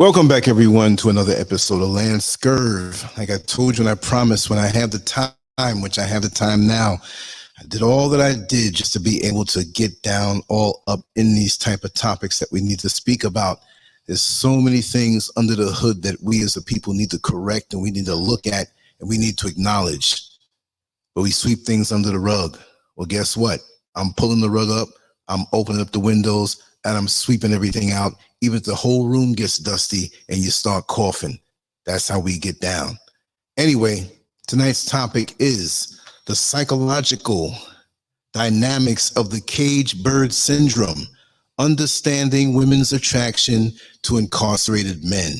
Welcome back, everyone, to another episode of Lancescurv. Like I told you and I promised, when I have the time, which I have the time now, I did all that I did just to be able to get down all up in these type of topics that we need to speak about. There's so many things under the hood that we as a people need to correct and we need to look at and we need to acknowledge. But we sweep things under the rug. Well, guess what? I'm pulling the rug up, I'm opening up the windows, and I'm sweeping everything out. Even if the whole room gets dusty and you start coughing. That's how we get down. Anyway, tonight's topic is the psychological dynamics of the cage bird syndrome, understanding women's attraction to incarcerated men.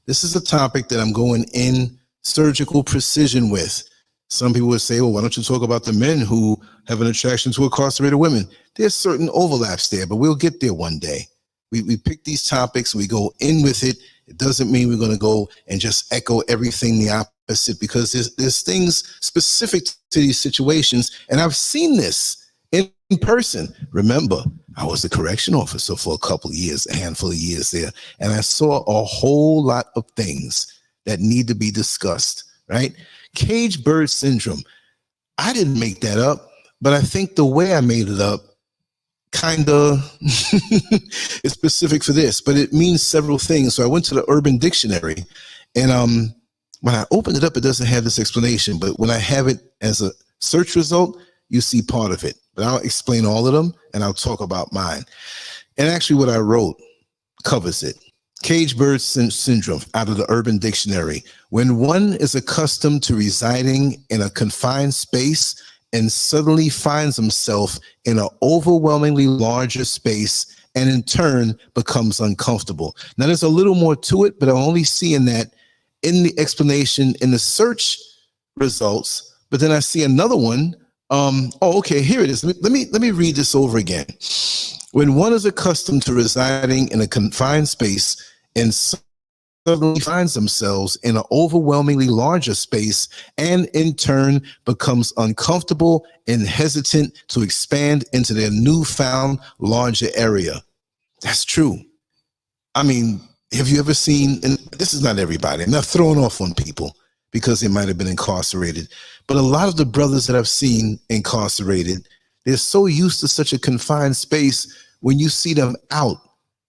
This is a topic that I'm going in surgical precision with. Some people would say, well, why don't you talk about the men who have an attraction to incarcerated women? There's certain overlaps there, but we'll get there one day. We pick these topics, we go in with it. It doesn't mean we're going to go and just echo everything the opposite, because there's things specific to these situations. And I've seen this in person. Remember, I was a correction officer for a couple of years, a handful of years there. And I saw a whole lot of things that need to be discussed, right? Cage bird syndrome. I didn't make that up, but I think the way I made it up kind of is specific for this, but it means several things. So I went to the Urban Dictionary, and when I opened it up, it doesn't have this explanation, but when I have it as a search result, you see part of it. But I'll explain all of them, and I'll talk about mine. And actually what I wrote covers it. Cage bird syndrome out of the Urban Dictionary. When one is accustomed to residing in a confined space and suddenly finds himself in an overwhelmingly larger space and in turn becomes uncomfortable. Now there's a little more to it, but I'm only seeing that in the explanation in the search results. But then I see another one. Okay, here it is. Let me read this over again. When one is accustomed to residing in a confined space and suddenly finds themselves in an overwhelmingly larger space and in turn becomes uncomfortable and hesitant to expand into their newfound larger area. That's true. I mean, have you ever seen, and this is not everybody, I'm not throwing off on people because they might have been incarcerated, but a lot of the brothers that I've seen incarcerated, they're so used to such a confined space. When you see them out,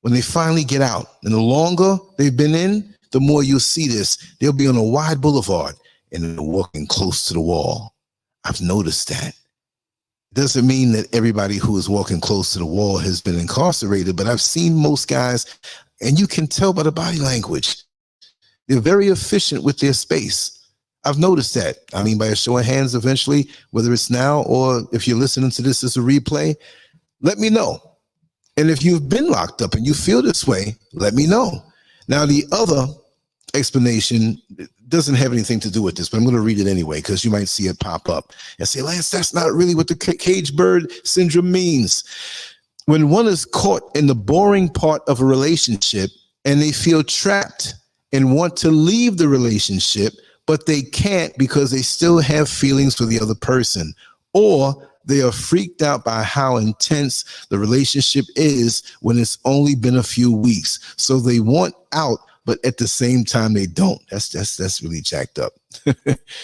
when they finally get out, and the longer they've been in, the more you'll see this. They'll be on a wide boulevard and they're walking close to the wall. I've noticed that. It doesn't mean that everybody who is walking close to the wall has been incarcerated, but I've seen most guys, and you can tell by the body language. They're very efficient with their space. I've noticed that. I mean, by a show of hands eventually, whether it's now or if you're listening to this as a replay, let me know. And if you've been locked up and you feel this way, let me know. Now, the other explanation doesn't have anything to do with this, but I'm going to read it anyway because you might see it pop up and say, Lance, that's not really what the cage bird syndrome means. When one is caught in the boring part of a relationship and they feel trapped and want to leave the relationship, but they can't because they still have feelings for the other person, or they are freaked out by how intense the relationship is when it's only been a few weeks. So they want out, but at the same time they don't. That's really jacked up.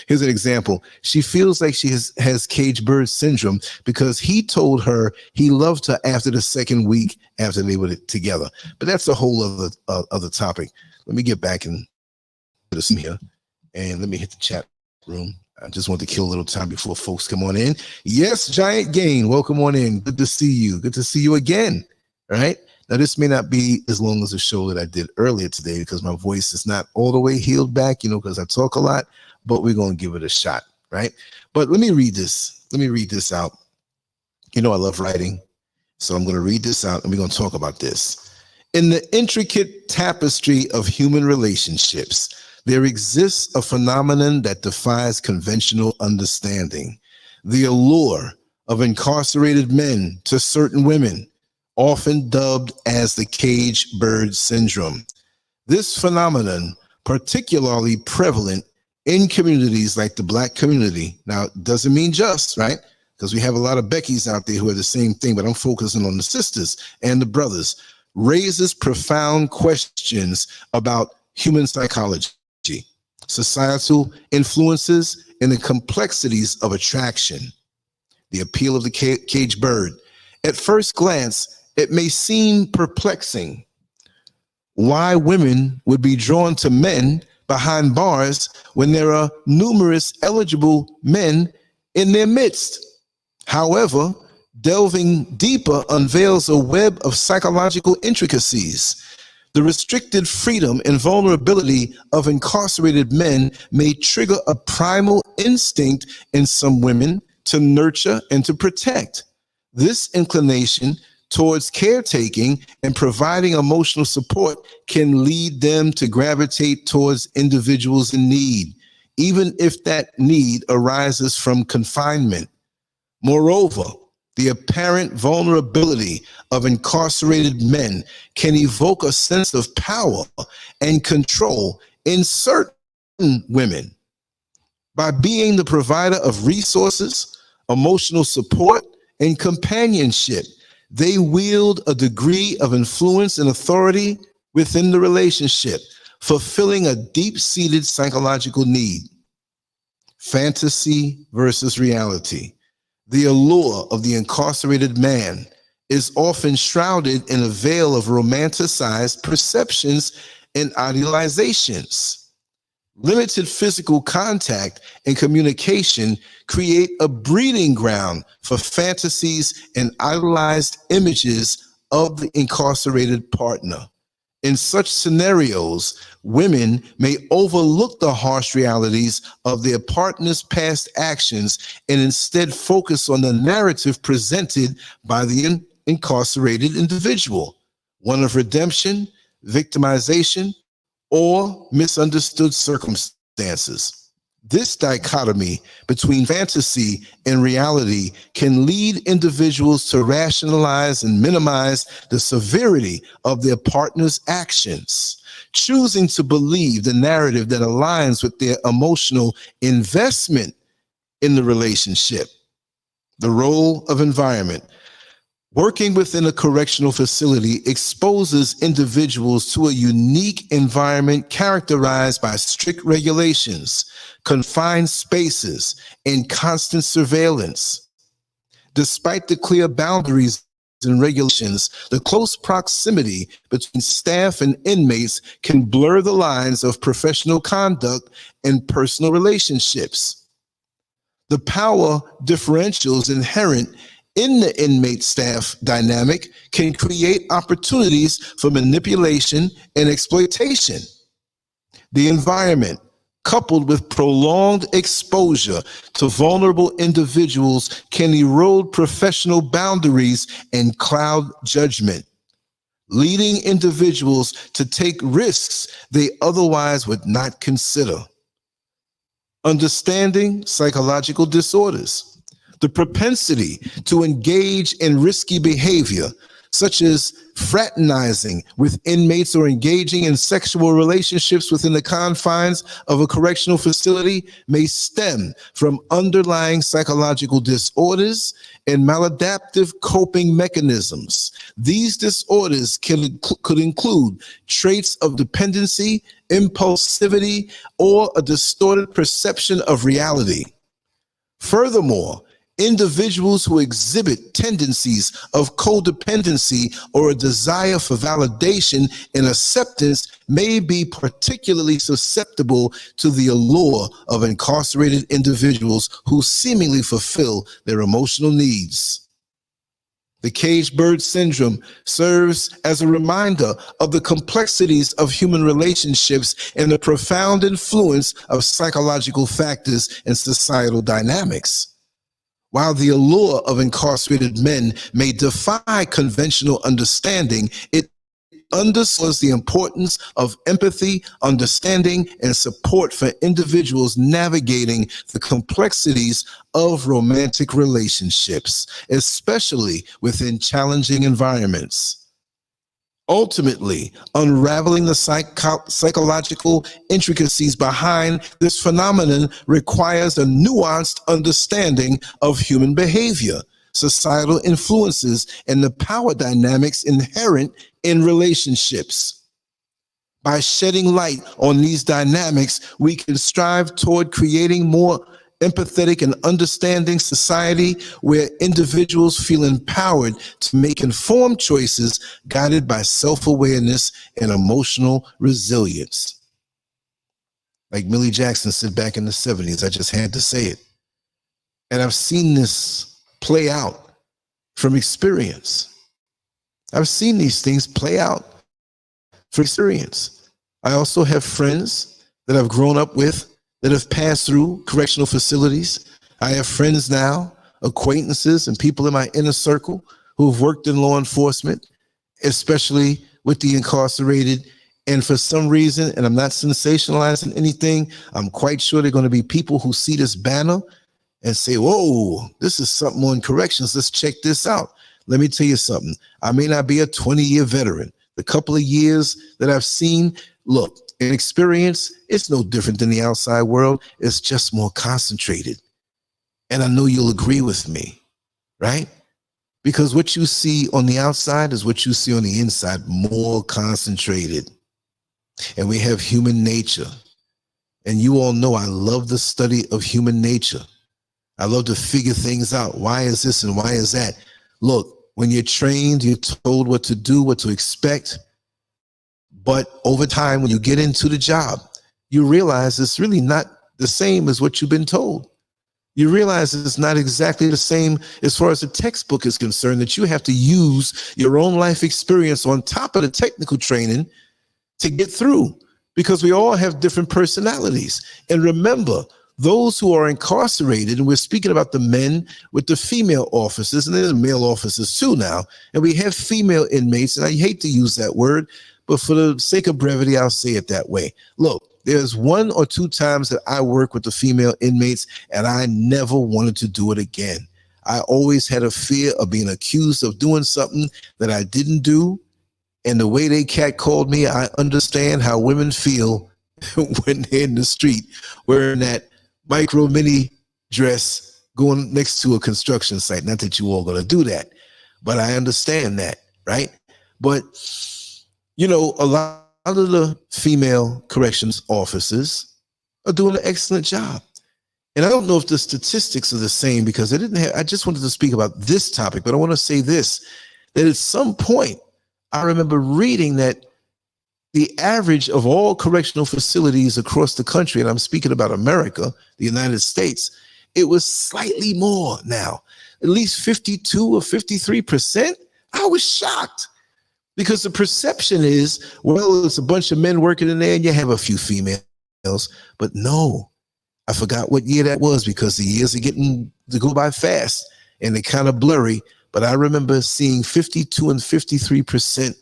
Here's an example. She feels like she has cage bird syndrome because he told her he loved her after the second week after they were together. But that's a whole other topic. Let me get back and put this in here, and let me hit the chat room. I just want to kill a little time before folks come on in. Yes, Giant Gain, welcome on in. Good to see you. Good to see you again. All right. Now, this may not be as long as the show that I did earlier today because my voice is not all the way healed back, because I talk a lot, but we're going to give it a shot. Right. But let me read this. Let me read this out. I love writing, so I'm going to read this out and we're going to talk about this. In the intricate tapestry of human relationships, there exists a phenomenon that defies conventional understanding. The allure of incarcerated men to certain women, often dubbed as the cage bird syndrome. This phenomenon, particularly prevalent in communities like the Black community. Now, it doesn't mean just, right? Because we have a lot of Beckys out there who are the same thing, but I'm focusing on the sisters and the brothers. raises profound questions about human psychology, societal influences, and the complexities of attraction. The appeal of the caged bird. At first glance, it may seem perplexing why women would be drawn to men behind bars when there are numerous eligible men in their midst. However, delving deeper unveils a web of psychological intricacies. The restricted freedom and vulnerability of incarcerated men may trigger a primal instinct in some women to nurture and to protect. This inclination towards caretaking and providing emotional support can lead them to gravitate towards individuals in need, even if that need arises from confinement. Moreover, the apparent vulnerability of incarcerated men can evoke a sense of power and control in certain women. By being the provider of resources, emotional support, and companionship, they wield a degree of influence and authority within the relationship, fulfilling a deep-seated psychological need. Fantasy versus reality. The allure of the incarcerated man is often shrouded in a veil of romanticized perceptions and idealizations. Limited physical contact and communication create a breeding ground for fantasies and idolized images of the incarcerated partner. In such scenarios, women may overlook the harsh realities of their partner's past actions and instead focus on the narrative presented by the incarcerated individual, one of redemption, victimization, or misunderstood circumstances. This dichotomy between fantasy and reality can lead individuals to rationalize and minimize the severity of their partner's actions, choosing to believe the narrative that aligns with their emotional investment in the relationship. The role of environment. Working within a correctional facility exposes individuals to a unique environment characterized by strict regulations, confined spaces, and constant surveillance. Despite the clear boundaries and regulations, the close proximity between staff and inmates can blur the lines of professional conduct and personal relationships. The power differentials inherent in the inmate-staff dynamic can create opportunities for manipulation and exploitation. The environment, coupled with prolonged exposure to vulnerable individuals, can erode professional boundaries and cloud judgment, leading individuals to take risks they otherwise would not consider. Understanding psychological disorders. The propensity to engage in risky behavior, such as fraternizing with inmates or engaging in sexual relationships within the confines of a correctional facility, may stem from underlying psychological disorders and maladaptive coping mechanisms. These disorders could include traits of dependency, impulsivity, or a distorted perception of reality. Furthermore, individuals who exhibit tendencies of codependency or a desire for validation and acceptance may be particularly susceptible to the allure of incarcerated individuals who seemingly fulfill their emotional needs. The caged bird syndrome serves as a reminder of the complexities of human relationships and the profound influence of psychological factors and societal dynamics. While the allure of incarcerated men may defy conventional understanding, it underscores the importance of empathy, understanding, and support for individuals navigating the complexities of romantic relationships, especially within challenging environments. Ultimately, unraveling the psychological intricacies behind this phenomenon requires a nuanced understanding of human behavior, societal influences and the power dynamics inherent in relationships. By shedding light on these dynamics, we can strive toward creating more empathetic and understanding society where individuals feel empowered to make informed choices guided by self-awareness and emotional resilience. Like Millie Jackson said back in the 70s, I just had to say it. And I've seen this play out from experience. I've seen these things play out for experience. I also have friends that I've grown up with that have passed through correctional facilities. I have friends now, acquaintances, and people in my inner circle who have worked in law enforcement, especially with the incarcerated. And for some reason, and I'm not sensationalizing anything, I'm quite sure there are going to be people who see this banner and say, whoa, this is something on corrections. Let's check this out. Let me tell you something. I may not be a 20-year veteran. The couple of years that I've seen, look, in experience, it's no different than the outside world. It's just more concentrated. And I know you'll agree with me, right? Because what you see on the outside is what you see on the inside, more concentrated. And we have human nature. And you all know I love the study of human nature. I love to figure things out. Why is this and why is that? Look, when you're trained, you're told what to do, what to expect. But over time, when you get into the job, you realize it's really not the same as what you've been told. You realize it's not exactly the same as far as the textbook is concerned, that you have to use your own life experience on top of the technical training to get through, because we all have different personalities. And remember, those who are incarcerated, and we're speaking about the men with the female officers, and there's male officers too now, and we have female inmates, and I hate to use that word, but for the sake of brevity, I'll say it that way. Look, there's 1 or 2 times that I work with the female inmates, and I never wanted to do it again. I always had a fear of being accused of doing something that I didn't do. And the way they catcalled me, I understand how women feel when they're in the street wearing that micro mini dress going next to a construction site. Not that you all going to do that, but I understand that, right? But, you know, a lot of the female corrections officers are doing an excellent job. And I don't know if the statistics are the same, because I just wanted to speak about this topic, but I want to say this, that at some point, I remember reading that the average of all correctional facilities across the country, and I'm speaking about America, the United States, it was slightly more now, at least 52 or 53%. I was shocked, because the perception is, well, it's a bunch of men working in there and you have a few females. But no, I forgot what year that was, because the years are getting to go by fast and they're kind of blurry. But I remember seeing 52 and 53%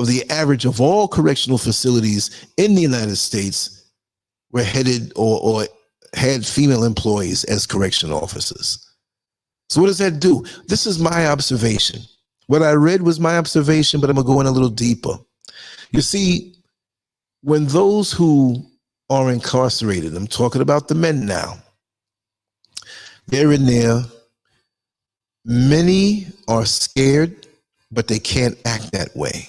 of the average of all correctional facilities in the United States were headed or had female employees as correctional officers. So what does that do? This is my observation. What I read was my observation, but I'm going to go in a little deeper. You see, when those who are incarcerated, I'm talking about the men now, they're in there. Many are scared, but they can't act that way.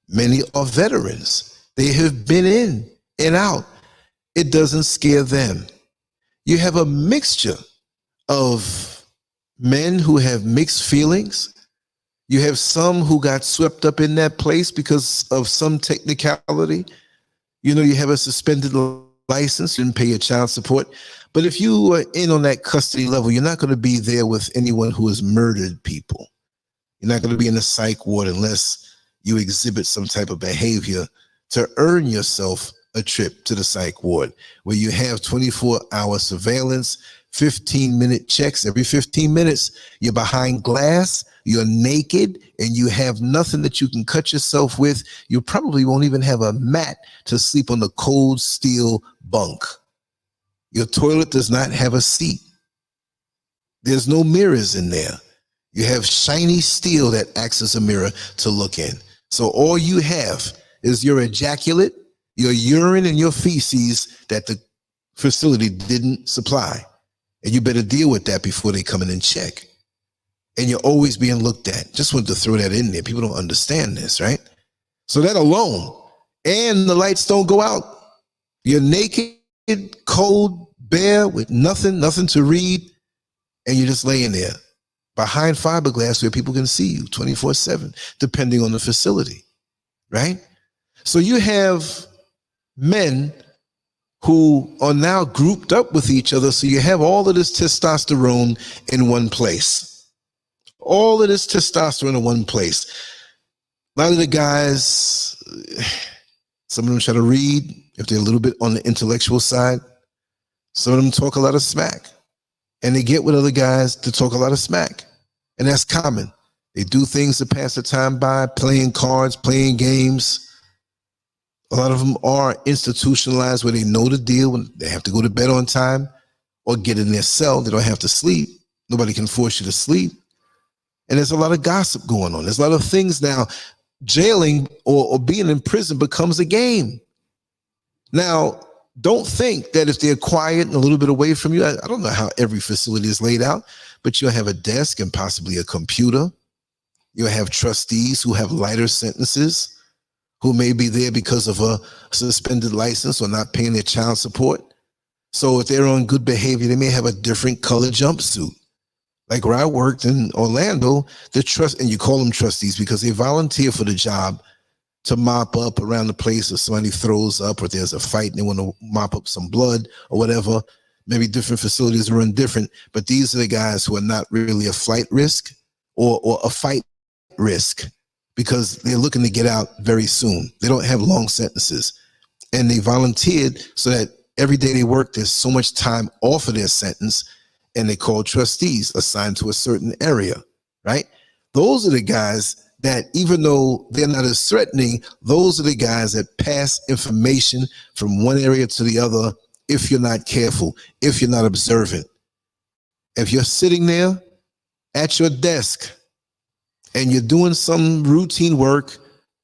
Many are veterans. They have been in and out. It doesn't scare them. You have a mixture of men who have mixed feelings. You have some who got swept up in that place because of some technicality. You know, you have a suspended license, you didn't pay your child support. But if you are in on that custody level, you're not going to be there with anyone who has murdered people. You're not going to be in the psych ward unless you exhibit some type of behavior to earn yourself a trip to the psych ward, where you have 24-hour surveillance, 15-minute checks. Every 15 minutes, you're behind glass, you're naked, and you have nothing that you can cut yourself with. You probably won't even have a mat to sleep on the cold steel bunk. Your toilet does not have a seat. There's no mirrors in there. You have shiny steel that acts as a mirror to look in. So all you have is your ejaculate, your urine, and your feces that the facility didn't supply. And you better deal with that before they come in and check. and you're always being looked at. Just wanted to throw that in there. People don't understand this, right? So that alone, and the lights don't go out. You're naked, cold, bare, with nothing to read, and you're just laying there behind fiberglass where people can see you 24/7, depending on the facility, right? So you have men who are now grouped up with each other. So you have all of this testosterone in one place. All of this testosterone in one place. A lot of the guys, some of them try to read if they're a little bit on the intellectual side. Some of them talk a lot of smack. And they get with other guys to talk a lot of smack. And that's common. They do things to pass the time by, playing cards, playing games. A lot of them are institutionalized where they know the deal when they have to go to bed on time or get in their cell. They don't have to sleep. Nobody can force you to sleep. And there's a lot of gossip going on. There's a lot of things now. Jailing or being in prison becomes a game. Now, don't think that if they're quiet and a little bit away from you, I don't know how every facility is laid out, but you'll have a desk and possibly a computer. You'll have trustees who have lighter sentences, who may be there because of a suspended license or not paying their child support. So if they're on good behavior, they may have a different color jumpsuit. Like where I worked in Orlando, and you call them trustees because they volunteer for the job to mop up around the place if somebody throws up or there's a fight and they want to mop up some blood or whatever. Maybe different facilities run different, but these are the guys who are not really a flight risk or a fight risk because they're looking to get out very soon. They don't have long sentences. And they volunteered so that every day they work, there's so much time off of their sentence, and they call trustees assigned to a certain area, right? Those are the guys that, even though they're not as threatening, those are the guys that pass information from one area to the other if you're not careful, if you're not observant. If you're sitting there at your desk and you're doing some routine work,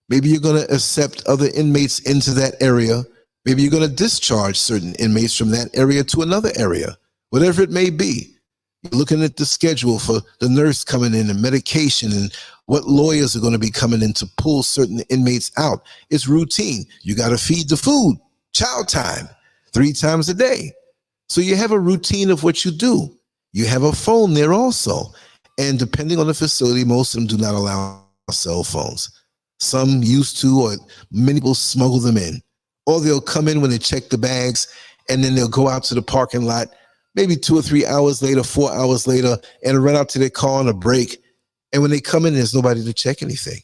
maybe you're going to accept other inmates into that area. Maybe you're going to discharge certain inmates from that area to another area, whatever it may be. You're looking at the schedule for the nurse coming in and medication and what lawyers are going to be coming in to pull certain inmates out. It's routine. You got to feed the food, child time, 3 times a day. So you have a routine of what you do. You have a phone there also. And depending on the facility, most of them do not allow cell phones. Some used to, or many people smuggle them in. Or they'll come in when they check the bags, and then they'll go out to the parking lot maybe 2 or 3 hours later, 4 hours later, and run out to their car on a break. And when they come in, there's nobody to check anything.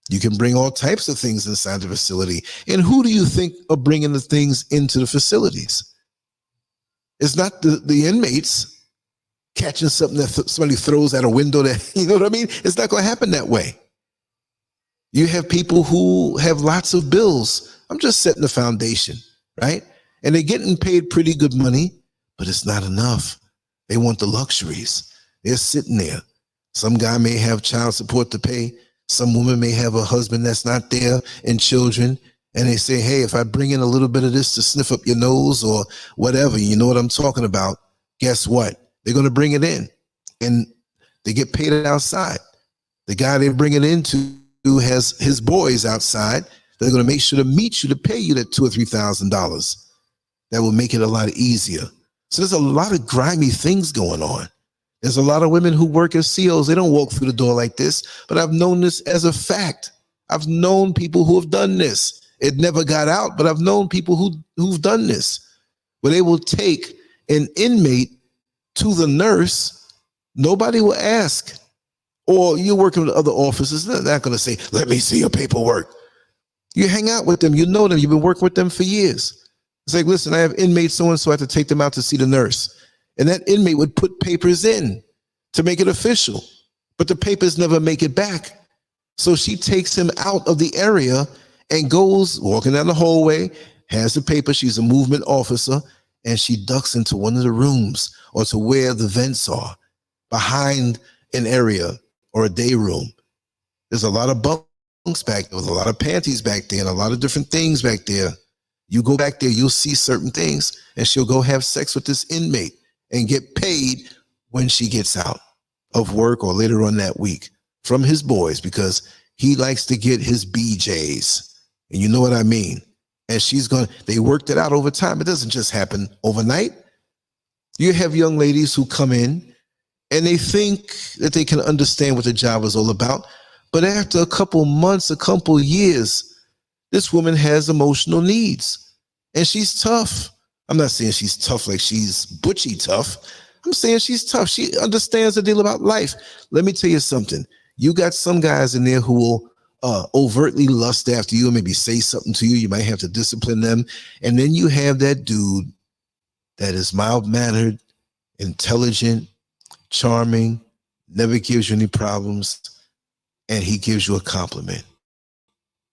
You can bring all types of things inside the facility. And who do you think are bringing the things into the facilities? It's not the inmates catching something that somebody throws out a window that, you know what I mean? It's not going to happen that way. You have people who have lots of bills. I'm just setting the foundation, right? And they're getting paid pretty good money, but it's not enough. They want the luxuries. They're sitting there. Some guy may have child support to pay. Some woman may have a husband that's not there and children. And they say, hey, if I bring in a little bit of this to sniff up your nose or whatever, you know what I'm talking about, guess what? They're going to bring it in and they get paid outside. The guy they bring it into has his boys outside. They're going to make sure to meet you to pay you that $2,000 or $3,000. That will make it a lot easier. So there's a lot of grimy things going on. There's a lot of women who work as COs. They don't walk through the door like this, but I've known this as a fact. I've known people who have done this. It never got out, but I've known people who've done this, where they will take an inmate to the nurse. Nobody will ask. Or you're working with other officers. They're not going to say, let me see your paperwork. You hang out with them. You know them. You've been working with them for years. It's like, listen, I have inmates so-and-so. I have to take them out to see the nurse. And that inmate would put papers in to make it official. But the papers never make it back. So she takes him out of the area and goes walking down the hallway, has the paper. She's a movement officer. And she ducks into one of the rooms or to where the vents are, behind an area or a day room. There's a lot of bunks back there, with a lot of panties back there, and a lot of different things back there. You go back there, you'll see certain things, and she'll go have sex with this inmate and get paid when she gets out. of work or later on that week from his boys because he likes to get his BJs. And you know what I mean? And they worked it out over time. It doesn't just happen overnight. You have young ladies who come in and they think that they can understand what the job is all about. But after a couple months, a couple years, this woman has emotional needs and she's tough. I'm not saying she's tough like she's butchy tough. I'm saying she's tough. She understands the deal about life. Let me tell you something. You got some guys in there who will overtly lust after you and maybe say something to you. You might have to discipline them. And then you have that dude that is mild-mannered, intelligent, charming, never gives you any problems, and he gives you a compliment.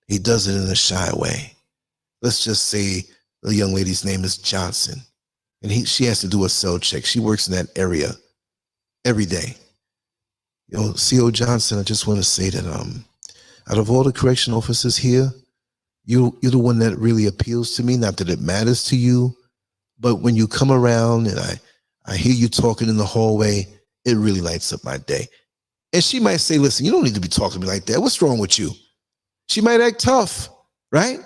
He does it in a shy way. Let's just say the young lady's name is Johnson, and she has to do a cell check. She works in that area every day. You know, CO Johnson, I just want to say that out of all the correction officers here, you're the one that really appeals to me. Not that it matters to you, but when you come around and I hear you talking in the hallway, it really lights up my day. And she might say, listen, you don't need to be talking to me like that. What's wrong with you? She might act tough, right?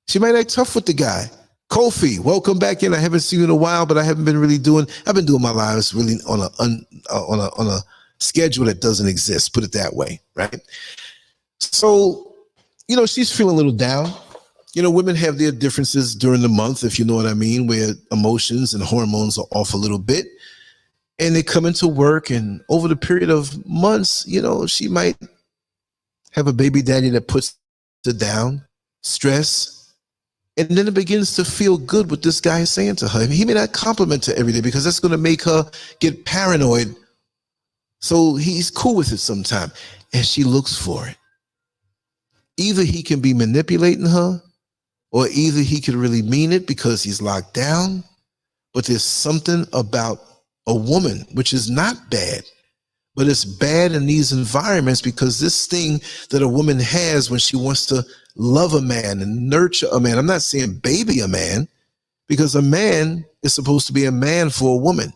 She might act tough with the guy. Kofi, welcome back in. I haven't seen you in a while, but I've been doing my lives really on a schedule that doesn't exist, put it that way, right? So, you know, she's feeling a little down. You know, women have their differences during the month, if you know what I mean, where emotions and hormones are off a little bit. And they come into work, and over the period of months, you know, she might have a baby daddy that puts her down, stress, and then it begins to feel good what this guy is saying to her. He may not compliment her every day because that's going to make her get paranoid. So he's cool with it sometimes, and she looks for it. Either he can be manipulating her, or either he could really mean it because he's locked down. But there's something about a woman, which is not bad, but it's bad in these environments because this thing that a woman has when she wants to love a man and nurture a man. I'm not saying baby a man, because a man is supposed to be a man for a woman.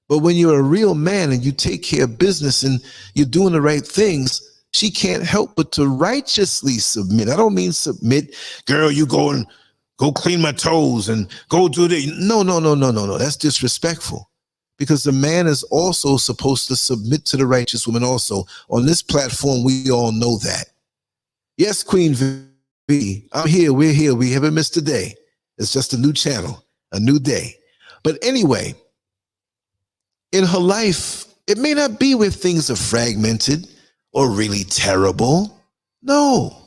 But when you're a real man and you take care of business and you're doing the right things, she can't help but to righteously submit. I don't mean submit, girl, you go and go clean my toes and go do the. No. That's disrespectful. Because the man is also supposed to submit to the righteous woman also. On this platform, we all know that. Yes, Queen V, I'm here, we're here, we haven't missed a day. It's just a new channel, a new day. But anyway, in her life, it may not be where things are fragmented or really terrible. No,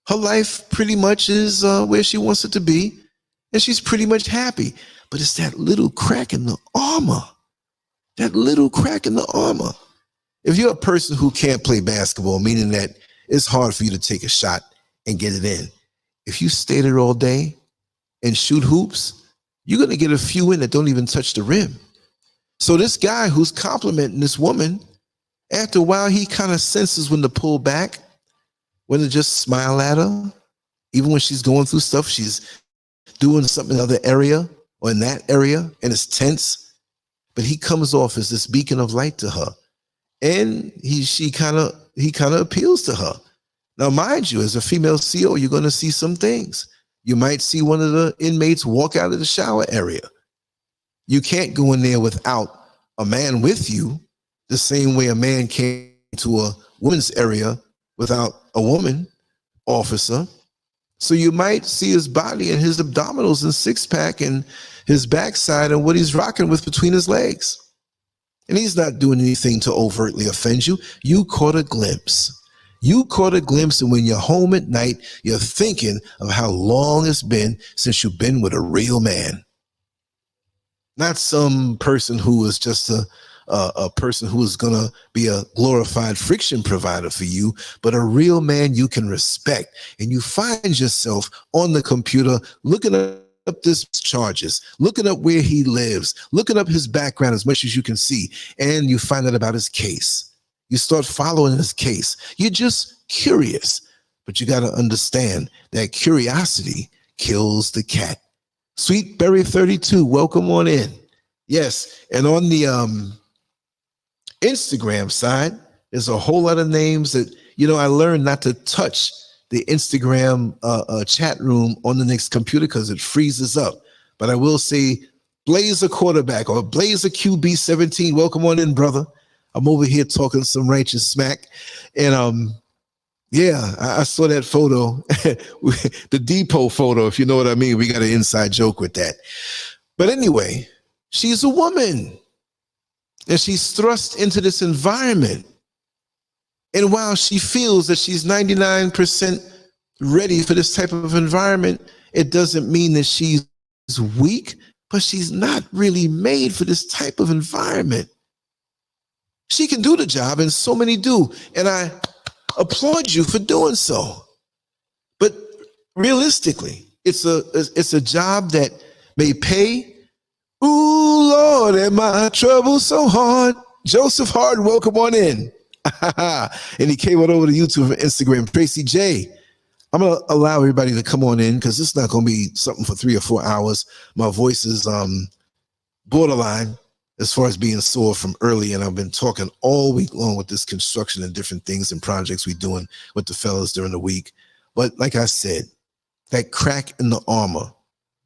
her life pretty much is where she wants it to be, and she's pretty much happy. But it's that little crack in the armor. That little crack in the armor. If you're a person who can't play basketball, meaning that it's hard for you to take a shot and get it in, if you stay there all day and shoot hoops, you're going to get a few in that don't even touch the rim. So this guy who's complimenting this woman, after a while, he kind of senses when to pull back, when to just smile at her. Even when she's going through stuff, she's doing something in another area or in that area, and it's tense. But he comes off as this beacon of light to her, and he kind of appeals to her. Now, mind you, as a female CO, you're going to see some things. You might see one of the inmates walk out of the shower area. You can't go in there without a man with you, the same way a man came to a woman's area without a woman officer. So you might see his body and his abdominals and six-pack and his backside and what he's rocking with between his legs. And he's not doing anything to overtly offend you. You caught a glimpse. You caught a glimpse, and when you're home at night, you're thinking of how long it's been since you've been with a real man. Not some person who is just a person who is going to be a glorified friction provider for you, but a real man you can respect. And you find yourself on the computer looking up this charges, looking up where he lives, looking up his background as much as you can see, and you find out about his case. You start following his case. You're just curious, but you got to understand that curiosity kills the cat. Sweet Berry 32, welcome on in. Yes, and on the Instagram side, there's a whole lot of names that, I learned not to touch the Instagram chat room on the next computer because it freezes up. But I will say Blazer Quarterback or Blazer QB17, welcome on in, brother. I'm over here talking some righteous smack. And yeah, I saw that photo, the depot photo, if you know what I mean. We got an inside joke with that. But anyway, she's a woman and she's thrust into this environment. And while she feels that she's 99% ready for this type of environment, it doesn't mean that she's weak, but she's not really made for this type of environment. She can do the job, and so many do. And I applaud you for doing so. But realistically, it's a job that may pay. Ooh, Lord, am I trouble so hard? Joseph Hard, welcome on in. And he came on over to YouTube and Instagram. Tracy J, I'm going to allow everybody to come on in because it's not going to be something for 3 or 4 hours. My voice is borderline as far as being sore from early, and I've been talking all week long with this construction and different things and projects we're doing with the fellas during the week. But like I said, that crack in the armor.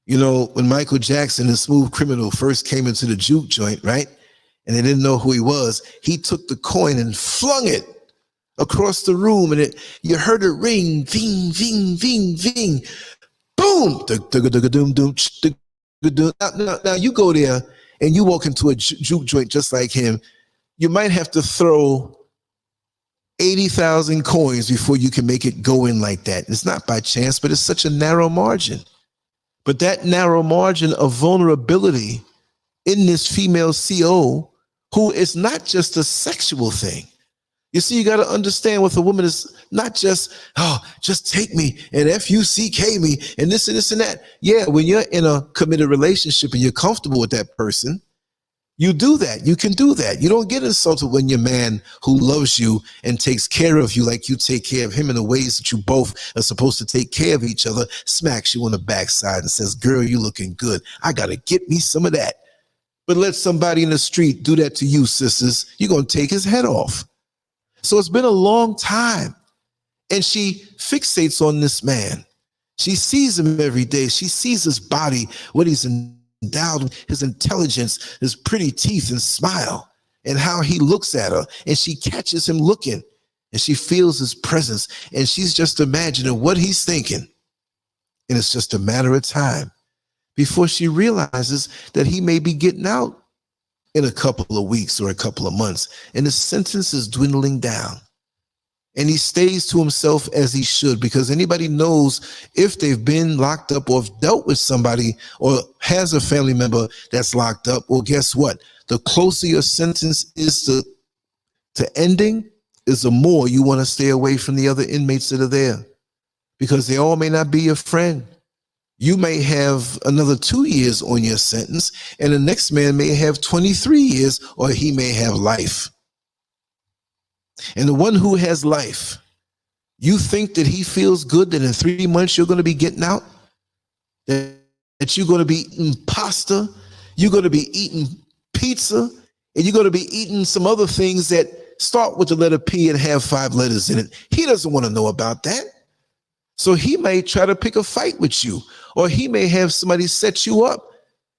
When Michael Jackson and Smooth Criminal first came into the juke joint, right? And they didn't know who he was. He took the coin and flung it across the room, and you heard it ring, ving, ving, ving, ving, boom. Now you go there and you walk into a juke joint just like him. You might have to throw 80,000 coins before you can make it go in like that. It's not by chance, but it's such a narrow margin. But that narrow margin of vulnerability in this female CO, who is not just a sexual thing. You see, you got to understand with a woman is not just, just take me and FUCK me and this and this and that. Yeah, when you're in a committed relationship and you're comfortable with that person, you do that. You can do that. You don't get insulted when your man who loves you and takes care of you like you take care of him in the ways that you both are supposed to take care of each other, smacks you on the backside and says, girl, you looking good. I got to get me some of that. But let somebody in the street do that to you, sisters. You're going to take his head off. So it's been a long time. And she fixates on this man. She sees him every day. She sees his body, what he's endowed with, his intelligence, his pretty teeth and smile, and how he looks at her. And she catches him looking, and she feels his presence. And she's just imagining what he's thinking. And it's just a matter of time before she realizes that he may be getting out in a couple of weeks or a couple of months, and his sentence is dwindling down. And he stays to himself as he should, because anybody knows if they've been locked up or dealt with somebody or has a family member that's locked up, well, guess what? The closer your sentence is to ending, is the more you want to stay away from the other inmates that are there, because they all may not be your friend. You may have another 2 years on your sentence, and the next man may have 23 years, or he may have life. And the one who has life, you think that he feels good that in 3 months you're going to be getting out? That you're going to be eating pasta, you're going to be eating pizza, and you're going to be eating some other things that start with the letter P and have 5 letters in it. He doesn't want to know about that. So he may try to pick a fight with you, or he may have somebody set you up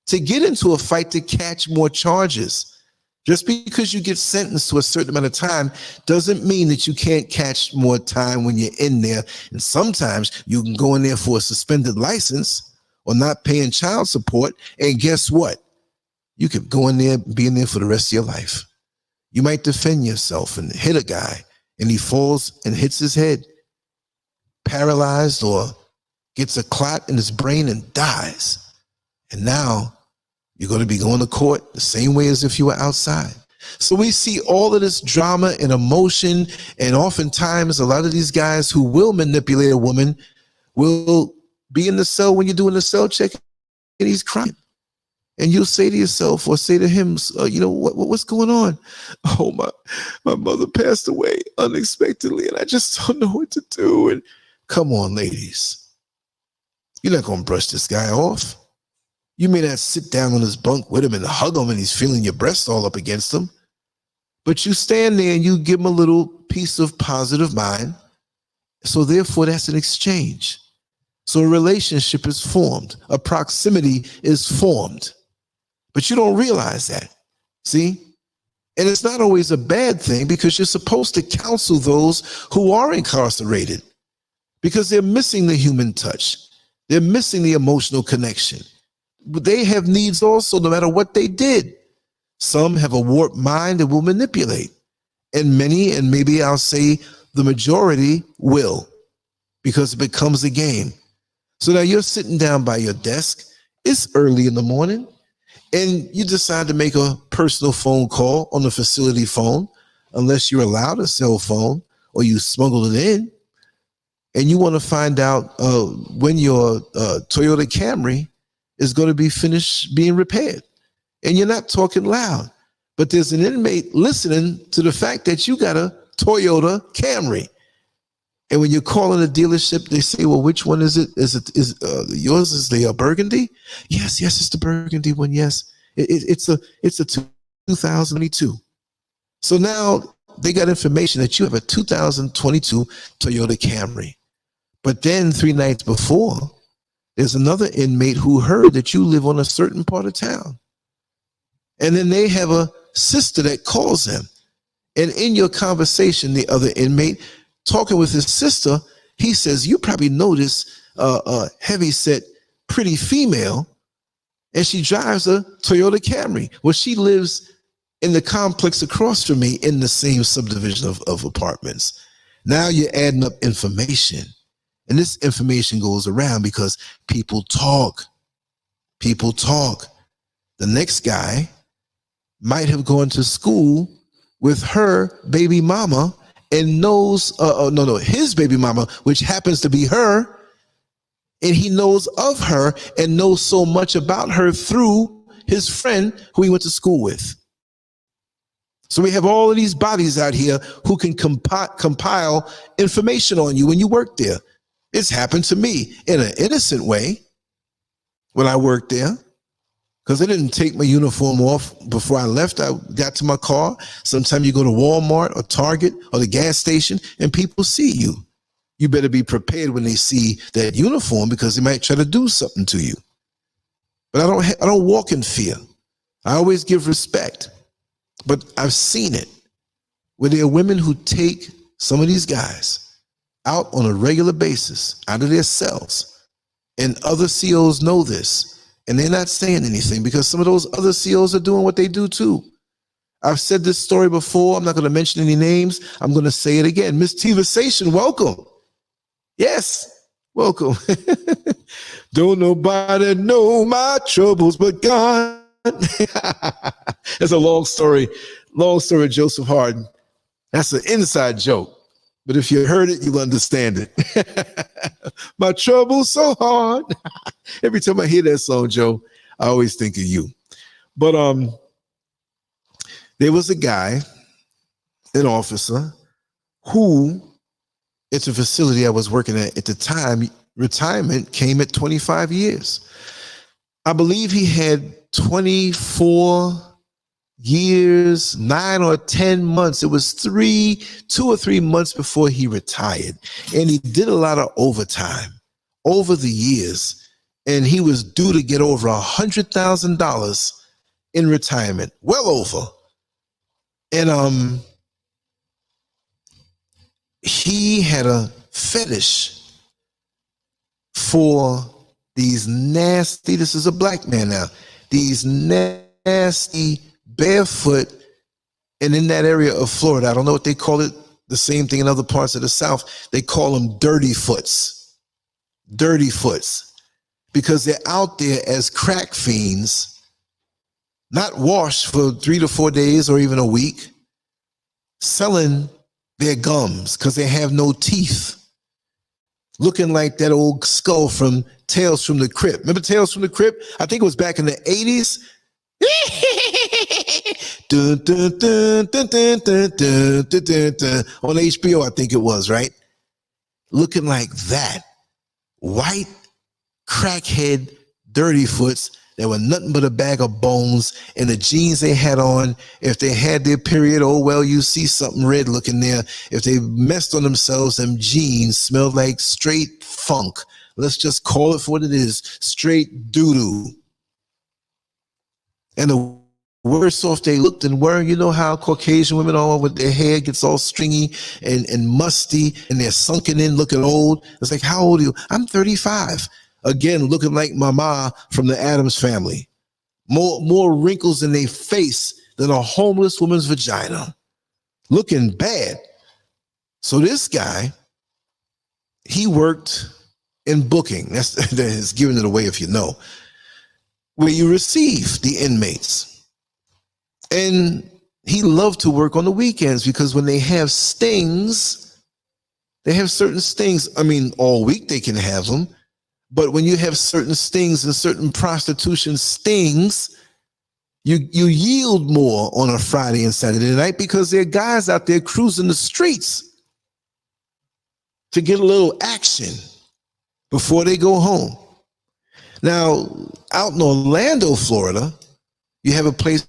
to get into a fight to catch more charges. Just because you get sentenced to a certain amount of time doesn't mean that you can't catch more time when you're in there. And sometimes you can go in there for a suspended license or not paying child support. And guess what? You could go in there and be in there for the rest of your life. You might defend yourself and hit a guy, and he falls and hits his head, paralyzed, or gets a clot in his brain and dies. And now you're going to be going to court the same way as if you were outside. So we see all of this drama and emotion, and oftentimes a lot of these guys who will manipulate a woman will be in the cell when you're doing the cell check and he's crying. And you'll say to yourself or say to him, what's going on? Oh, my mother passed away unexpectedly and I just don't know what to do. And come on, ladies. You're not going to brush this guy off. You may not sit down on his bunk with him and hug him and he's feeling your breast all up against him. But you stand there and you give them a little piece of positive mind. So therefore, that's an exchange. So a relationship is formed. A proximity is formed. But you don't realize that. See? And it's not always a bad thing, because you're supposed to counsel those who are incarcerated, because they're missing the human touch. They're missing the emotional connection. They have needs also, no matter what they did. Some have a warped mind that will manipulate. And many, and maybe I'll say the majority, will, because it becomes a game. So now you're sitting down by your desk. It's early in the morning, and you decide to make a personal phone call on the facility phone, unless you're allowed a cell phone or you smuggled it in. And you want to find out when your Toyota Camry is going to be finished being repaired. And you're not talking loud, but there's an inmate listening to the fact that you got a Toyota Camry. And when you're calling a dealership, they say, well, which one is it? Is yours is the burgundy? Yes, it's the burgundy one. Yes, it's a 2022. So now they got information that you have a 2022 Toyota Camry. But then 3 nights before, there's another inmate who heard that you live on a certain part of town. And then they have a sister that calls them. And in your conversation, the other inmate talking with his sister, he says, you probably know this heavy-set, pretty female, and she drives a Toyota Camry. Well, she lives in the complex across from me in the same subdivision of apartments. Now you're adding up information. And this information goes around because people talk. People talk. The next guy might have gone to school with her baby mama and knows, his baby mama, which happens to be her, and he knows of her and knows so much about her through his friend who he went to school with. So we have all of these bodies out here who can compile information on you when you work there. It's happened to me in an innocent way when I worked there, because I didn't take my uniform off before I left. I got to my car. Sometimes you go to Walmart or Target or the gas station and people see you. You better be prepared when they see that uniform, because they might try to do something to you. But I don't walk in fear. I always give respect. But I've seen it where there are women who take some of these guys out on a regular basis out of their cells, and other COs know this, and they're not saying anything because some of those other COs are doing what they do too. I've said this story before. I'm not going to mention any names. I'm going to say it again. Miss Tivasation, welcome. Yes, welcome. Don't nobody know my troubles but God. That's a long story. Long story, Joseph Harden. That's an inside joke. But if you heard it, you'll understand it. My trouble's so hard. Every time I hear that song, Joe, I always think of you. But there was a guy, an officer, who, at the facility I was working at the time, retirement came at 25 years. I believe he had 24 years, 9 or 10 months. It was 2 or 3 months before he retired. And he did a lot of overtime over the years. And he was due to get over $100,000 in retirement, well over. And he had a fetish for these nasty, this is a black man now, these nasty barefoot, and in that area of Florida, I don't know what they call it, the same thing in other parts of the South, they call them dirty foots, because they're out there as crack fiends, not washed for 3 to 4 days or even a week, selling their gums because they have no teeth, looking like that old skull from Tales from the Crypt. Remember Tales from the Crypt? I think it was back in the 80s. Dun, dun, dun, dun, dun, dun, dun, dun, dun, dun. On HBO, I think it was, right? Looking like that. White, crackhead, dirty foots that were nothing but a bag of bones, and the jeans they had on, if they had their period, oh well, you see something red looking there. If they messed on themselves, them jeans smelled like straight funk. Let's just call it for what it is, straight doo-doo. And the worse off they looked and were, you know how Caucasian women are with their hair gets all stringy and musty, and they're sunken in looking old. It's like, how old are you? I'm 35. Again, looking like Mama from the Addams Family. More wrinkles in their face than a homeless woman's vagina. Looking bad. So this guy, he worked in booking. That is giving it away if you know. Where you receive the inmates. And he loved to work on the weekends because when they have stings, they have certain stings. I mean, all week they can have them. But when you have certain stings and certain prostitution stings, you yield more on a Friday and Saturday night because there are guys out there cruising the streets to get a little action before they go home. Now, out in Orlando, Florida, you have a place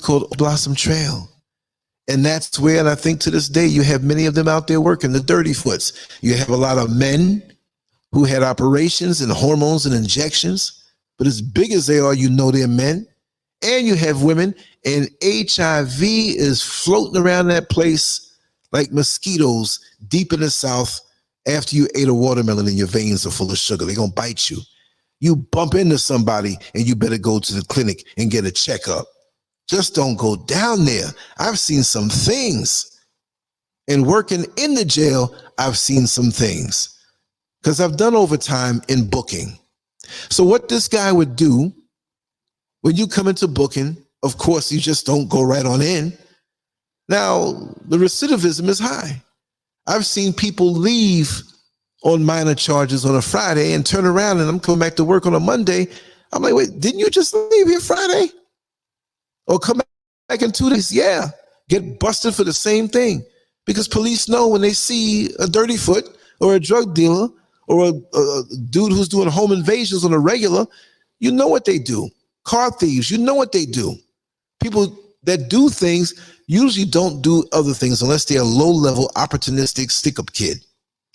called Blossom Trail. And that's where, and I think to this day, you have many of them out there working, the dirty foots. You have a lot of men who had operations and hormones and injections, but as big as they are, you know they're men. And you have women, and HIV is floating around that place like mosquitoes deep in the South after you ate a watermelon and your veins are full of sugar. They're going to bite you. You bump into somebody and you better go to the clinic and get a checkup. Just don't go down there. I've seen some things. And working in the jail, I've seen some things. Because I've done overtime in booking. So what this guy would do, when you come into booking, of course, you just don't go right on in. Now, the recidivism is high. I've seen people leave on minor charges on a Friday and turn around and I'm coming back to work on a Monday. I'm like, wait, didn't you just leave here Friday? Or come back in 2 days? Yeah, get busted for the same thing. Because police know when they see a dirty foot or a drug dealer or a dude who's doing home invasions on a regular, you know what they do. Car thieves, you know what they do. People that do things usually don't do other things unless they're a low-level, opportunistic stick-up kid,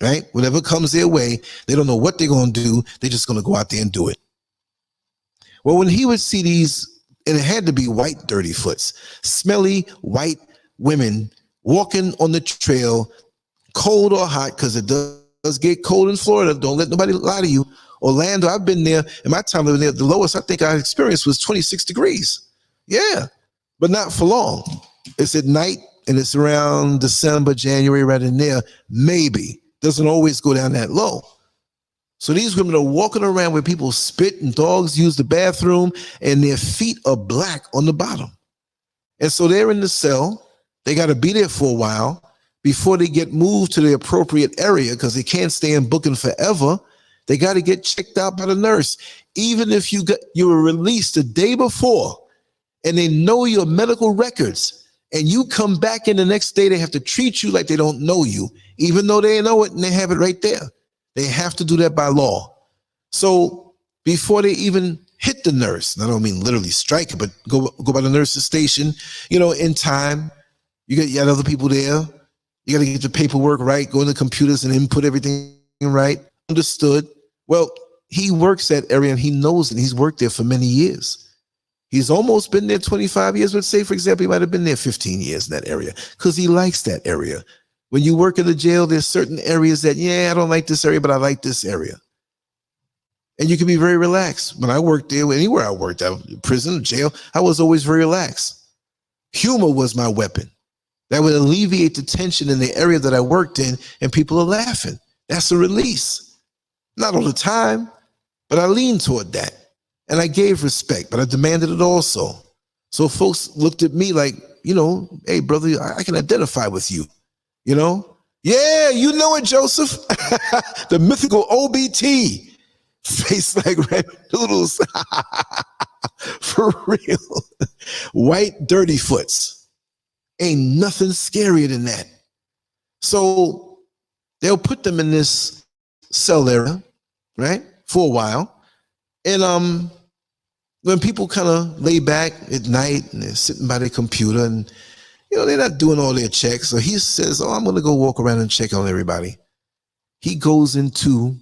right? Whatever comes their way, they don't know what they're going to do. They're just going to go out there and do it. Well, when he would see these, and it had to be white dirty foots, smelly white women walking on the trail, cold or hot, because it does get cold in Florida. Don't let nobody lie to you. Orlando, I've been there. In my time living there, the lowest I think I experienced was 26 degrees. Yeah, but not for long. It's at night, and it's around December, January, right in there. Maybe. Doesn't always go down that low. So these women are walking around where people spit and dogs use the bathroom, and their feet are black on the bottom. And so they're in the cell. They got to be there for a while before they get moved to the appropriate area because they can't stay in booking forever. They got to get checked out by the nurse. Even if you were released the day before and they know your medical records and you come back in the next day, they have to treat you like they don't know you, even though they know it and they have it right there. They have to do that by law. So before they even hit the nurse, I don't mean literally strike it, but go by the nurse's station, you know, in time, you got other people there. You got to get the paperwork right, go in the computers and input everything right. Understood. Well, he works that area and he knows it. He's worked there for many years. He's almost been there 25 years, but say, for example, he might have been there 15 years in that area because he likes that area. When you work in the jail, there's certain areas that, yeah, I don't like this area, but I like this area. And you can be very relaxed. When I worked there, anywhere I worked, prison, jail, I was always very relaxed. Humor was my weapon. That would alleviate the tension in the area that I worked in, and people are laughing. That's a release. Not all the time, but I leaned toward that. And I gave respect, but I demanded it also. So folks looked at me like, you know, hey, brother, I can identify with you. You know? Yeah, you know it, Joseph. The mythical OBT. Face like red noodles. For real. White dirty foots. Ain't nothing scarier than that. So they'll put them in this cell area, right? For a while. And when people kind of lay back at night and they're sitting by their computer and, you know, they're not doing all their checks. So he says, oh, I'm going to go walk around and check on everybody. He goes into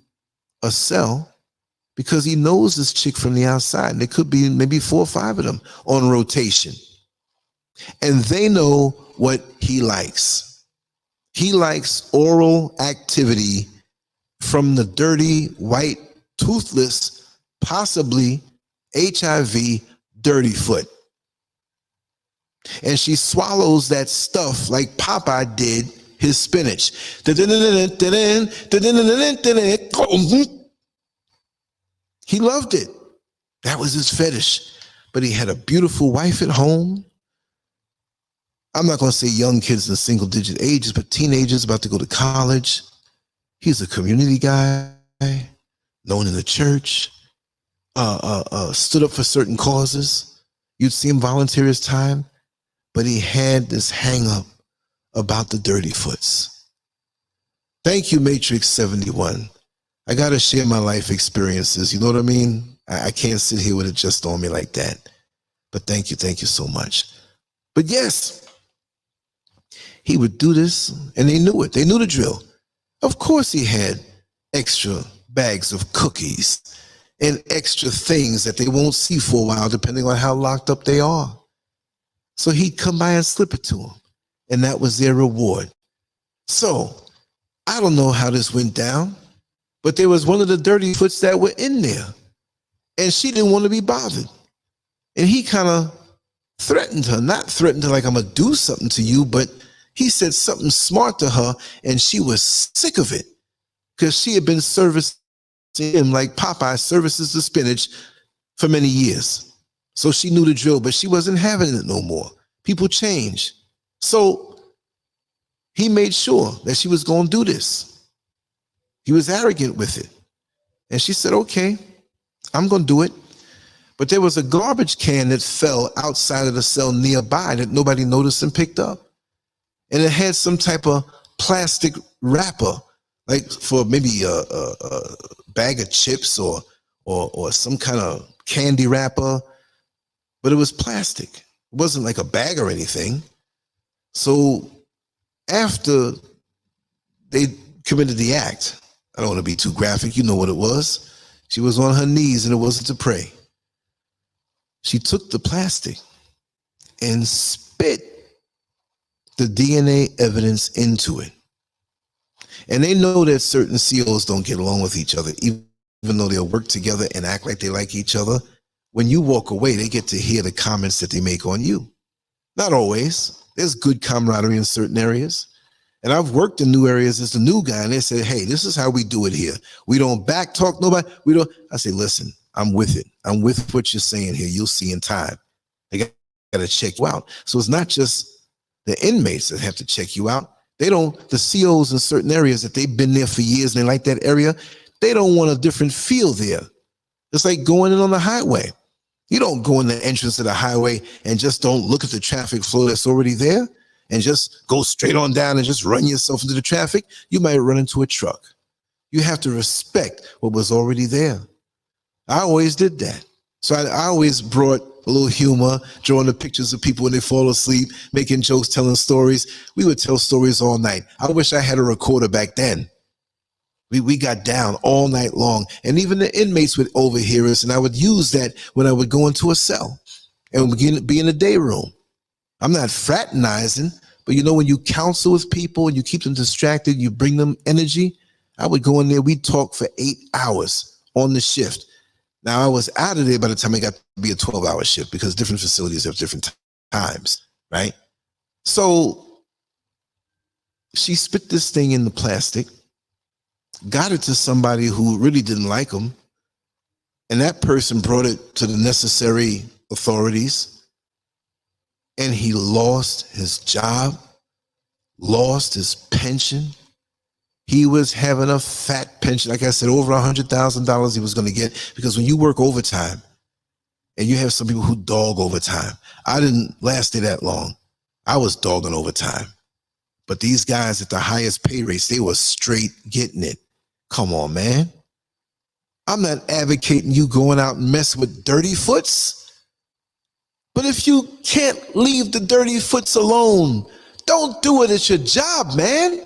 a cell because he knows this chick from the outside. And there could be maybe 4 or 5 of them on rotation. And they know what he likes. He likes oral activity from the dirty, white, toothless, possibly HIV dirty foot. And she swallows that stuff like Popeye did his spinach. He loved it. That was his fetish. But he had a beautiful wife at home. I'm not going to say young kids in single digit ages, but teenagers about to go to college. He's a community guy, known in the church, stood up for certain causes. You'd see him volunteer his time, but he had this hang up about the dirty foots. Thank you, Matrix 71. I got to share my life experiences. You know what I mean? I can't sit here with it just on me like that. But thank you so much. But yes, he would do this, and they knew it. They knew the drill. Of course he had extra bags of cookies and extra things that they won't see for a while, depending on how locked up they are. So he'd come by and slip it to them, and that was their reward. So I don't know how this went down, but there was one of the dirty foots that were in there, and she didn't want to be bothered. And he kind of threatened her, not threatened her like I'm going to do something to you, but he said something smart to her, and she was sick of it because she had been servicing him like Popeye services the spinach for many years. So she knew the drill, but she wasn't having it no more. People change. So he made sure that she was going to do this. He was arrogant with it. And she said, okay, I'm going to do it. But there was a garbage can that fell outside of the cell nearby that nobody noticed and picked up. And it had some type of plastic wrapper, like for maybe a bag of chips or some kind of candy wrapper, but it was plastic. It wasn't like a bag or anything. So after they committed the act, I don't want to be too graphic, you know what it was. She was on her knees and it wasn't to pray. She took the plastic and spit the DNA evidence into it. And they know that certain COs don't get along with each other, even though they'll work together and act like they like each other. When you walk away, they get to hear the comments that they make on you. Not always. There's good camaraderie in certain areas. And I've worked in new areas as the new guy, and they say, hey, this is how we do it here. We don't back talk nobody. We don't. I say, listen, I'm with it. I'm with what you're saying here. You'll see in time. They got to check you out. So it's not just the inmates that have to check you out. They don't, the COs in certain areas that they've been there for years and they like that area, they don't want a different feel there. It's like going in on the highway. You don't go in the entrance of the highway and just don't look at the traffic flow that's already there and just go straight on down and just run yourself into the traffic. You might run into a truck. You have to respect what was already there. I always did that. So I always brought a little humor, drawing the pictures of people when they fall asleep, making jokes, telling stories. We would tell stories all night. I wish I had a recorder back then. We got down all night long, and even the inmates would overhear us, and I would use that when I would go into a cell and be in the day room. I'm not fraternizing, but you know, when you counsel with people and you keep them distracted, you bring them energy. I would go in there, we'd talk for 8 hours on the shift. Now, I was out of there by the time I got to be a 12-hour shift because different facilities have different times, right? So she spit this thing in the plastic, got it to somebody who really didn't like him, and that person brought it to the necessary authorities, and he lost his job, lost his pension. He was having a fat pension. Like I said, over $100,000 he was going to get, because when you work overtime, and you have some people who dog overtime. I didn't last there that long. I was dogging overtime. But these guys at the highest pay rates, they were straight getting it. Come on, man. I'm not advocating you going out and messing with dirty foots. But if you can't leave the dirty foots alone, don't do it. It's your job, man.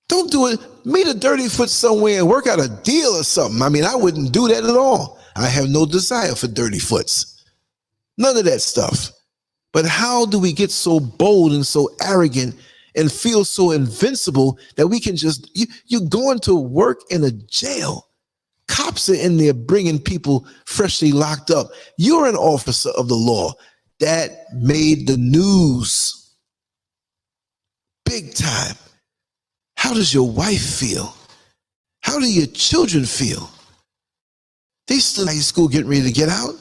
Don't do it. Meet a dirty foot somewhere and work out a deal or something. I mean, I wouldn't do that at all. I have no desire for dirty foots. None of that stuff. But how do we get so bold and so arrogant and feel so invincible that we can just, you're going to work in a jail. Cops are in there bringing people freshly locked up. You're an officer of the law. That made the news big time. How does your wife feel? How do your children feel? They still in high school getting ready to get out.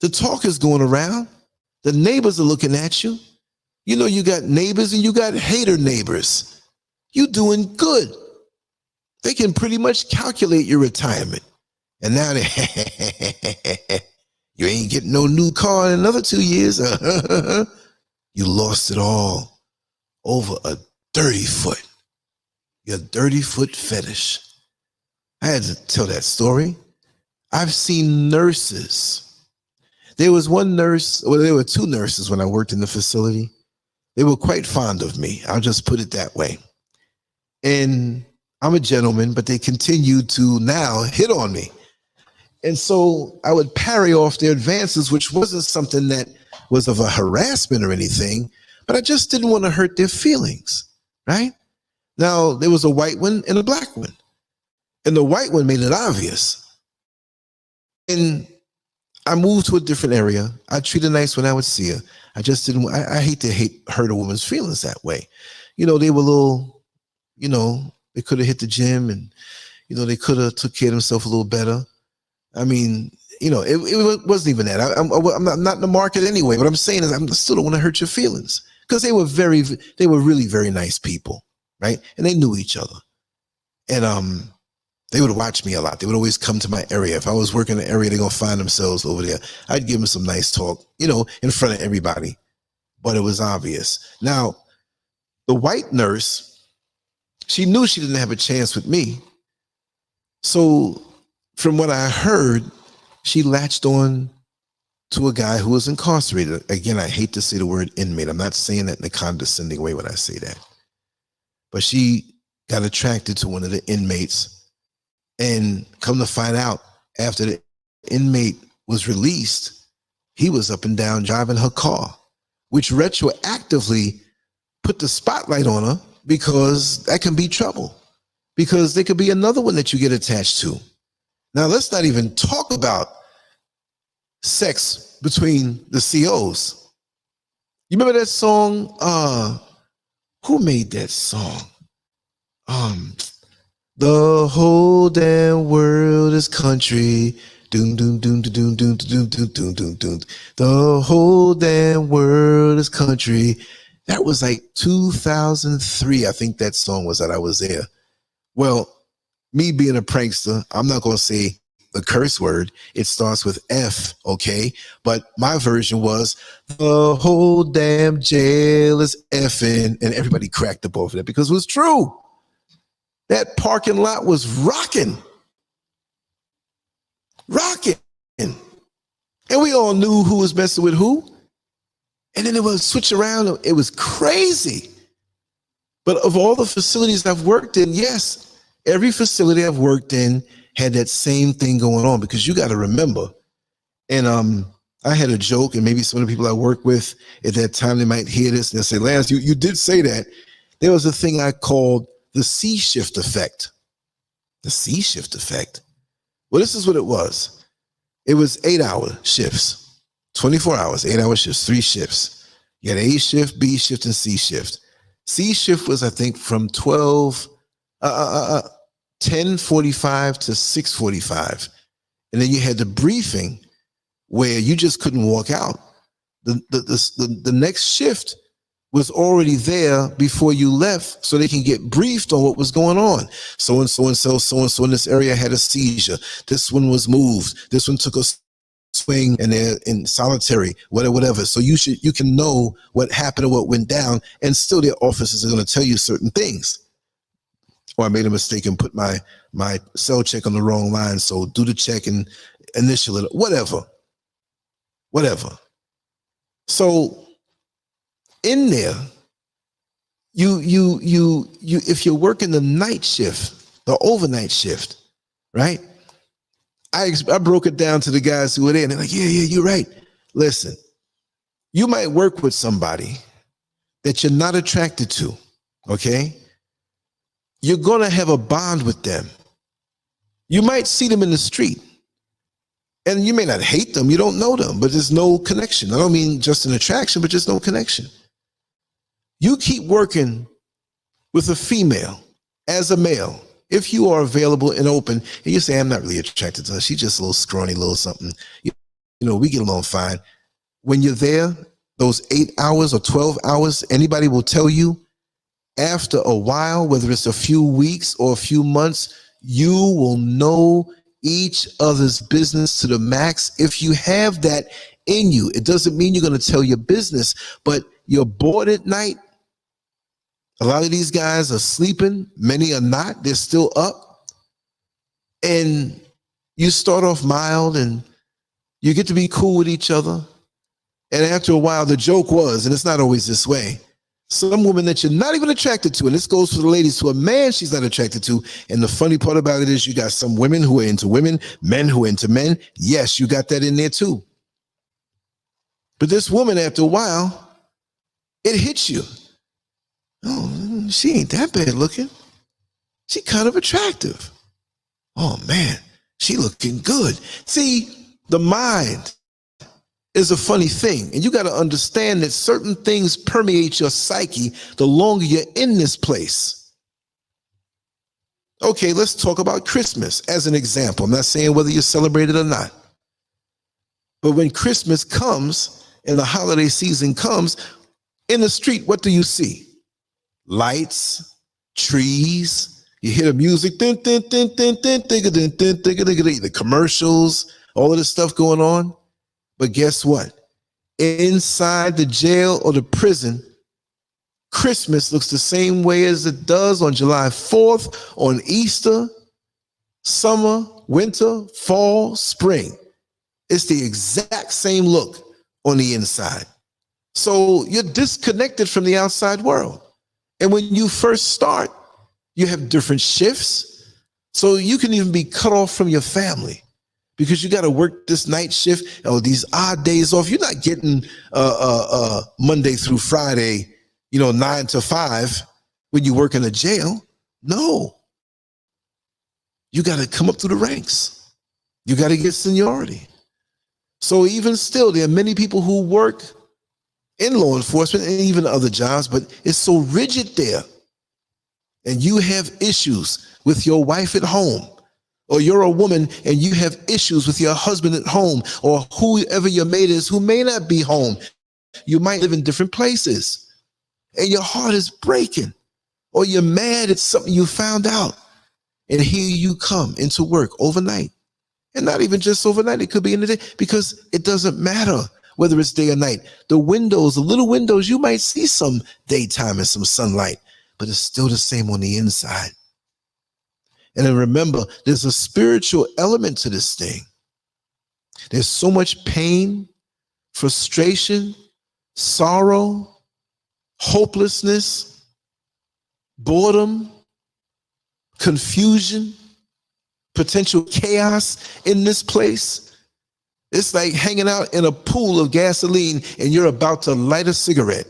The talk is going around. The neighbors are looking at you. You know, you got neighbors and you got hater neighbors. You doing good. They can pretty much calculate your retirement. And now you ain't getting no new car in another 2 years. You lost it all over a dirty foot. Your dirty foot fetish. I had to tell that story. I've seen nurses. There was one nurse, well, there were two nurses when I worked in the facility. They were quite fond of me. I'll just put it that way. And I'm a gentleman, but they continued to now hit on me. And so I would parry off their advances, which wasn't something that was of a harassment or anything, but I just didn't want to hurt their feelings, right? Now, there was a white one and a black one. And the white one made it obvious. And I moved to a different area. I treated her nice when I would see her. I just didn't, I hate to hurt a woman's feelings that way. You know, they were a little, you know, they could have hit the gym and, you know, they could have took care of themselves a little better. I mean, you know, it wasn't even that. I'm not in the market anyway. What I'm saying is I still don't want to hurt your feelings because they were really very nice people, right? And they knew each other. And they would watch me a lot. They would always come to my area. If I was working in the area, they're going to find themselves over there. I'd give them some nice talk, you know, in front of everybody. But it was obvious. Now, the white nurse, she knew she didn't have a chance with me. So from what I heard, she latched on to a guy who was incarcerated. Again, I hate to say the word inmate. I'm not saying that in a condescending way when I say that. But she got attracted to one of the inmates. And come to find out, after the inmate was released, he was up and down driving her car, which retroactively put the spotlight on her because that can be trouble, because there could be another one that you get attached to. Now, let's not even talk about sex between the COs. You remember that song? Who made that song? The whole damn world is country. Doom, doom, doom, doom, doom, doom, doom, doom, doom, doom. The whole damn world is country. That was like 2003. I think that song was that I was there. Well, me being a prankster, I'm not going to say the curse word. It starts with F, okay? But my version was the whole damn jail is effing, and everybody cracked up over that because it was true. That parking lot was rocking. And we all knew who was messing with who. And then it would switch around. It was crazy. But of all the facilities I've worked in, yes, every facility I've worked in had that same thing going on, because you got to remember. And I had a joke, and maybe some of the people I work with at that time, they might hear this and they'll say, Lance, you did say that. There was a thing I called the C-shift effect. The C-shift effect. Well, this is what it was. It was 8-hour shifts, 24 hours, 8-hour shifts, 3 shifts. You had A shift, B shift, and C shift. C shift was, I think, from 10:45 to 6:45. And then you had the briefing where you just couldn't walk out. The next shift was already there before you left, so they can get briefed on what was going on. So and so in this area had a seizure. This one was moved. This one took a swing and they're in solitary, whatever. So you can know what happened or what went down, and still their officers are going to tell you certain things. or I made a mistake and put my cell check on the wrong line. So do the check and initial it, whatever. So in there, you if you're working the night shift, the overnight shift, right? I broke it down to the guys who were there, and they're like, yeah, you're right. Listen, you might work with somebody that you're not attracted to, okay? You're gonna have a bond with them. You might see them in the street, and you may not hate them, you don't know them, but there's no connection. I don't mean just an attraction, but just no connection. You keep working with a female as a male, if you are available and open, and you say, I'm not really attracted to her, she's just a little scrawny, little something, you know, we get along fine. When you're there, those 8 hours or 12 hours, anybody will tell you, after a while, whether it's a few weeks or a few months, you will know each other's business to the max. If you have that in you, it doesn't mean you're going to tell your business, but you're bored at night. A lot of these guys are sleeping. Many are not. They're still up. And you start off mild and you get to be cool with each other. And after a while, the joke was, and it's not always this way, some woman that you're not even attracted to, and this goes for the ladies, to a man she's not attracted to. And the funny part about it is you got some women who are into women, men who are into men. Yes, you got that in there too. But this woman, after a while, it hits you. Oh, she ain't that bad looking. She kind of attractive. Oh man, she looking good. See, the mind is a funny thing, and you got to understand that certain things permeate your psyche the longer you're in this place. Okay, let's talk about Christmas as an example. I'm not saying whether you celebrate it or not, but when Christmas comes and the holiday season comes, in the street, what do you see? Lights, trees, you hear the music, the commercials, all of this stuff going on. But guess what? Inside the jail or the prison, Christmas looks the same way as it does on July 4th, on Easter, summer, winter, fall, spring. It's the exact same look on the inside. So you're disconnected from the outside world. And when you first start, you have different shifts. So you can even be cut off from your family because you got to work this night shift or these odd days off. You're not getting Monday through Friday, 9 to 5 when you work in a jail. No. You got to come up through the ranks. You got to get seniority. So even still, there are many people who work in law enforcement and even other jobs, but it's so rigid there. And you have issues with your wife at home, or you're a woman and you have issues with your husband at home, or whoever your mate is who may not be home. You might live in different places and your heart is breaking, or you're mad at something you found out. And here you come into work overnight, and not even just overnight. It could be in the day, because it doesn't matter whether it's day or night. The windows, the little windows, you might see some daytime and some sunlight, but it's still the same on the inside. And then remember, there's a spiritual element to this thing. There's so much pain, frustration, sorrow, hopelessness, boredom, confusion, potential chaos in this place. It's like hanging out in a pool of gasoline and you're about to light a cigarette.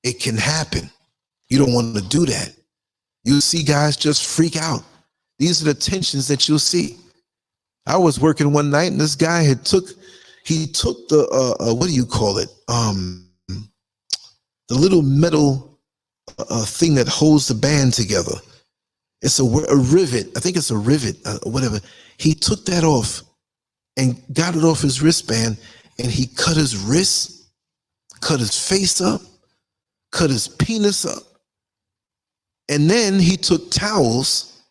It can happen. You don't want to do that. You'll see guys just freak out. These are the tensions that you'll see. I was working one night and this guy took the, what do you call it? The little metal thing that holds the band together. It's a rivet. I think it's a rivet, whatever. He took that off and got it off his wristband, and he cut his wrist, cut his face up, cut his penis up. And then he took towels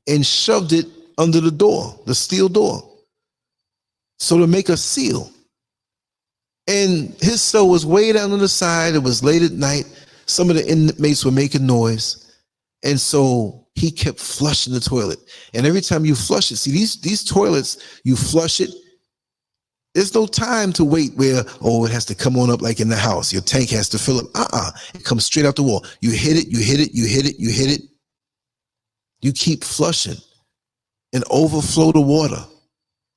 and shoved it under the door, the steel door, so to make a seal. And his cell was way down on the side. It was late at night. Some of the inmates were making noise. And so he kept flushing the toilet. And every time you flush it, see these toilets, you flush it. There's no time to wait where, oh, it has to come on up like in the house. Your tank has to fill up. It comes straight out the wall. You hit it, you hit it, you hit it, you hit it. You keep flushing and overflow the water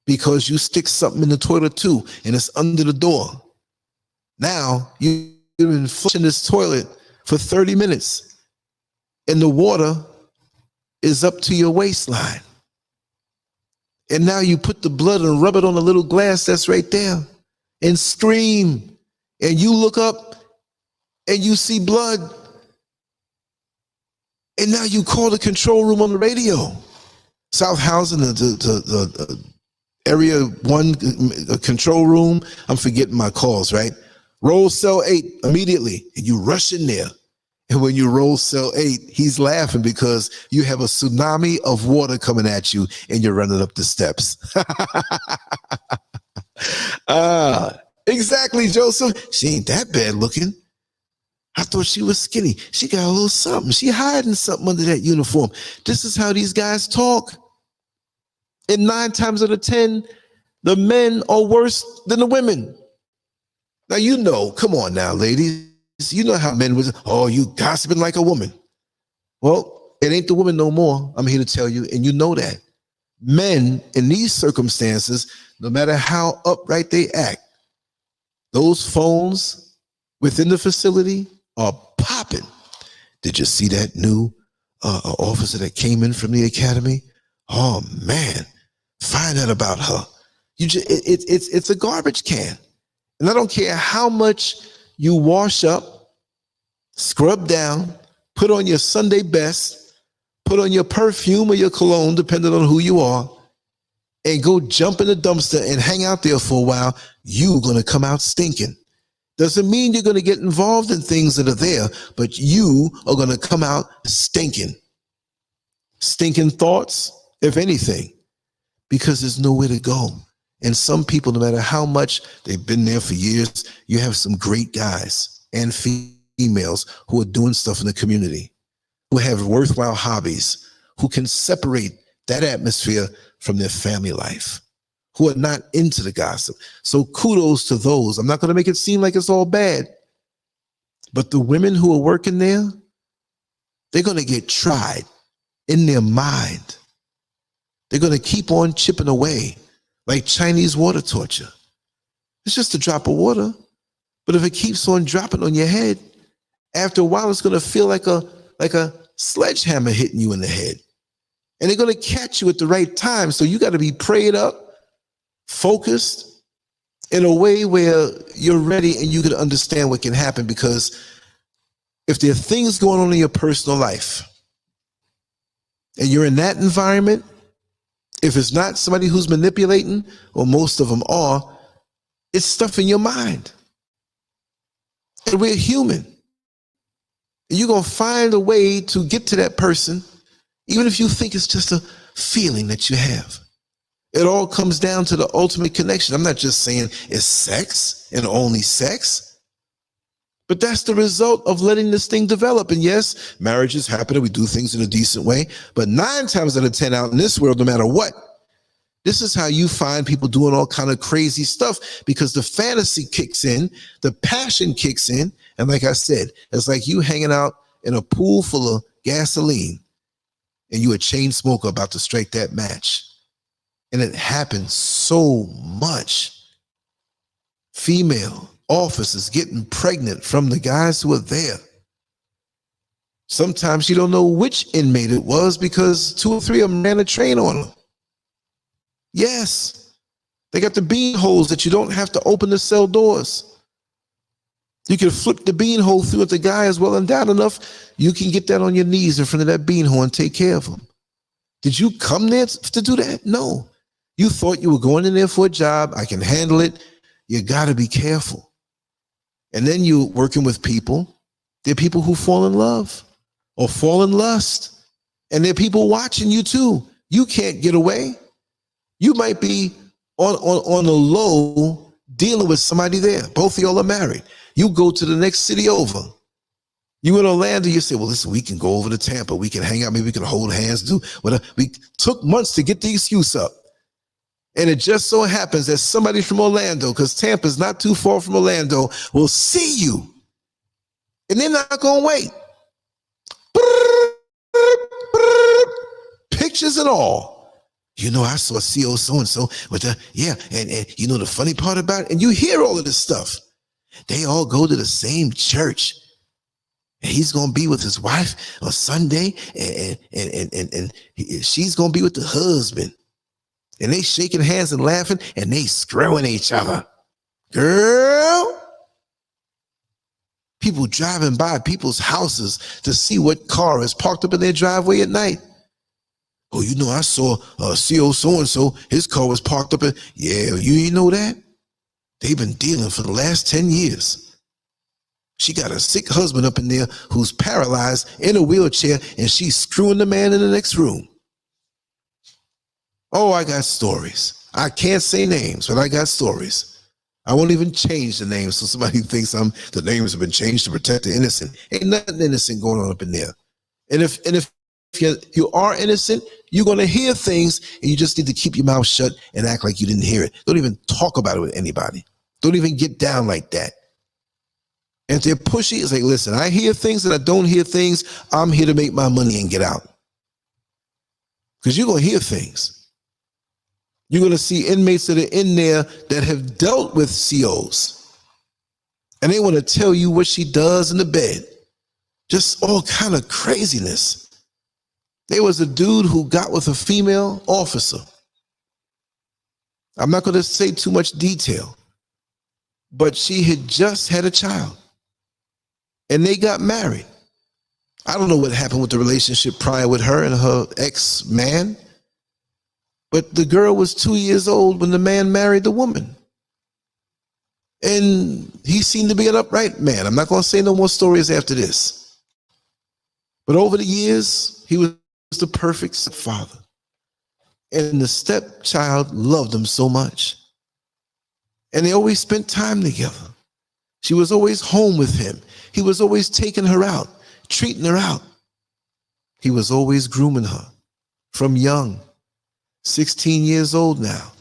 because you stick something in the toilet too, and it's under the door. Now you've been flushing this toilet for 30 minutes and the water is up to your waistline. And now you put the blood and rub it on the little glass that's right there and scream. And you look up and you see blood. And now you call the control room on the radio. South Housing, the area 1 control room. I'm forgetting my calls, right? Roll cell 8 immediately. And you rush in there. And when you roll cell 8, he's laughing because you have a tsunami of water coming at you and you're running up the steps. Exactly, Joseph. She ain't that bad looking. I thought she was skinny. She got a little something. She hiding something under that uniform. This is how these guys talk. And 9 times out of 10, the men are worse than the women. Now, you know, come on now, ladies. You know how men was, oh, you gossiping like a woman. Well, it ain't the woman no more. I'm here to tell you, and you know that. Men in these circumstances, no matter how upright they act, those phones within the facility are popping. Did you see that new officer that came in from the academy? Oh man, find out about her. It's a garbage can. And I don't care how much you wash up, scrub down, put on your Sunday best, put on your perfume or your cologne, depending on who you are, and go jump in the dumpster and hang out there for a while, you're going to come out stinking. Doesn't mean you're going to get involved in things that are there, but you are going to come out stinking. Stinking thoughts, if anything, because there's nowhere to go. And some people, no matter how much they've been there for years, you have some great guys and females who are doing stuff in the community, who have worthwhile hobbies, who can separate that atmosphere from their family life, who are not into the gossip. So kudos to those. I'm not going to make it seem like it's all bad, but the women who are working there, they're going to get tried in their mind. They're going to keep on chipping away like Chinese water torture. It's just a drop of water, but if it keeps on dropping on your head, after a while, it's going to feel like a sledgehammer hitting you in the head. And they're going to catch you at the right time. So you got to be prayed up, focused in a way where you're ready and you can understand what can happen. Because if there are things going on in your personal life and you're in that environment, if it's not somebody who's manipulating, or most of them are, it's stuff in your mind. And we're human. And you're going to find a way to get to that person, even if you think it's just a feeling that you have. It all comes down to the ultimate connection. I'm not just saying it's sex and only sex, but that's the result of letting this thing develop. And yes, marriages happen and we do things in a decent way, but 9 times out of 10 out in this world, no matter what, this is how you find people doing all kind of crazy stuff, because the fantasy kicks in, the passion kicks in. And like I said, it's like you hanging out in a pool full of gasoline and you a chain smoker about to strike that match. And it happens so much. Female officers getting pregnant from the guys who are there. Sometimes you don't know which inmate it was because 2 or 3 of them ran a train on them. Yes, they got the bean holes that you don't have to open the cell doors. You can flip the bean hole through if the guy is well endowed enough. You can get that on your knees in front of that bean hole and take care of him. Did you come there to do that? No. You thought you were going in there for a job. I can handle it. You got to be careful. And then you're working with people. There are people who fall in love or fall in lust. And there are people watching you too. You can't get away. You might be on the low dealing with somebody there. Both of y'all are married. You go to the next city over. You in Orlando, you say, well, listen, we can go over to Tampa. We can hang out. Maybe we can hold hands, do whatever. We took months to get the excuse up. And it just so happens that somebody from Orlando, because Tampa's not too far from Orlando, will see you. And they're not going to wait. Pictures and all. You know, I saw CO so-and-so with the, yeah. And you know the funny part about it? And you hear all of this stuff. They all go to the same church. And he's going to be with his wife on Sunday. And she's going to be with the husband. And they shaking hands and laughing, and they screwing each other. Girl. People driving by people's houses to see what car is parked up in their driveway at night. Oh, you know, I saw CO so-and-so, his car was parked up in, yeah, you ain't know that? They've been dealing for the last 10 years. She got a sick husband up in there who's paralyzed in a wheelchair, and she's screwing the man in the next room. Oh, I got stories. I can't say names, but I got stories. I won't even change the names so somebody thinks the names have been changed to protect the innocent. Ain't nothing innocent going on up in there. And if you are innocent, you're going to hear things, and you just need to keep your mouth shut and act like you didn't hear it. Don't even talk about it with anybody. Don't even get down like that. And if they're pushy, it's like, listen, I hear things and I don't hear things. I'm here to make my money and get out. Because you're going to hear things. You're going to see inmates that are in there that have dealt with COs. And they want to tell you what she does in the bed. Just all kind of craziness. There was a dude who got with a female officer. I'm not going to say too much detail, but she had just had a child. And they got married. I don't know what happened with the relationship prior with her and her ex-man. But the girl was 2 years old when the man married the woman. And he seemed to be an upright man. I'm not going to say no more stories after this. But over the years, he was the perfect stepfather. And the stepchild loved him so much. And they always spent time together. She was always home with him. He was always taking her out, treating her out. He was always grooming her from young. 16 years old now.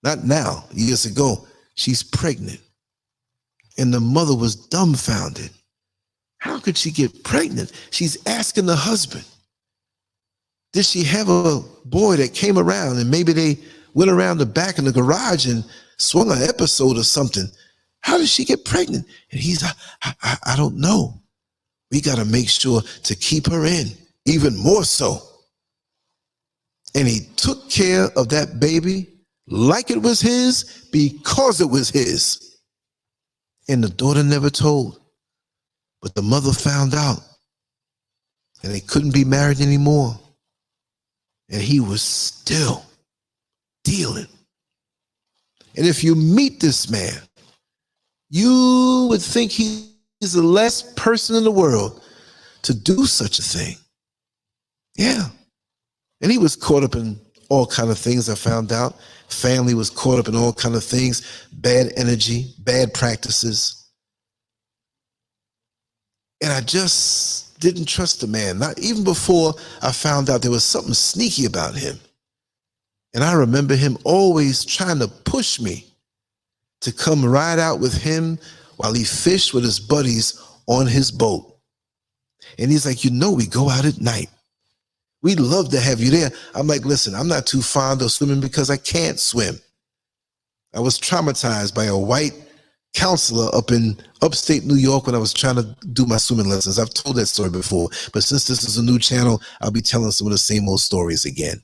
Not now, years ago. She's pregnant. And the mother was dumbfounded. How could she get pregnant? She's asking the husband. Did she have a boy that came around and maybe they went around the back in the garage and swung an episode or something? How did she get pregnant? And he's, I don't know. We got to make sure to keep her in, even more so. And he took care of that baby like it was his because it was his. And the daughter never told. But the mother found out. And they couldn't be married anymore. And he was still dealing. And if you meet this man, you would think he's the last person in the world to do such a thing. Yeah. And he was caught up in all kind of things, I found out. Family was caught up in all kind of things, bad energy, bad practices. And I just didn't trust the man, not even before I found out there was something sneaky about him. And I remember him always trying to push me to come ride out with him while he fished with his buddies on his boat. And he's like, you know, we go out at night. We'd love to have you there. I'm like, listen, I'm not too fond of swimming because I can't swim. I was traumatized by a white counselor up in upstate New York when I was trying to do my swimming lessons. I've told that story before, but since this is a new channel, I'll be telling some of the same old stories again.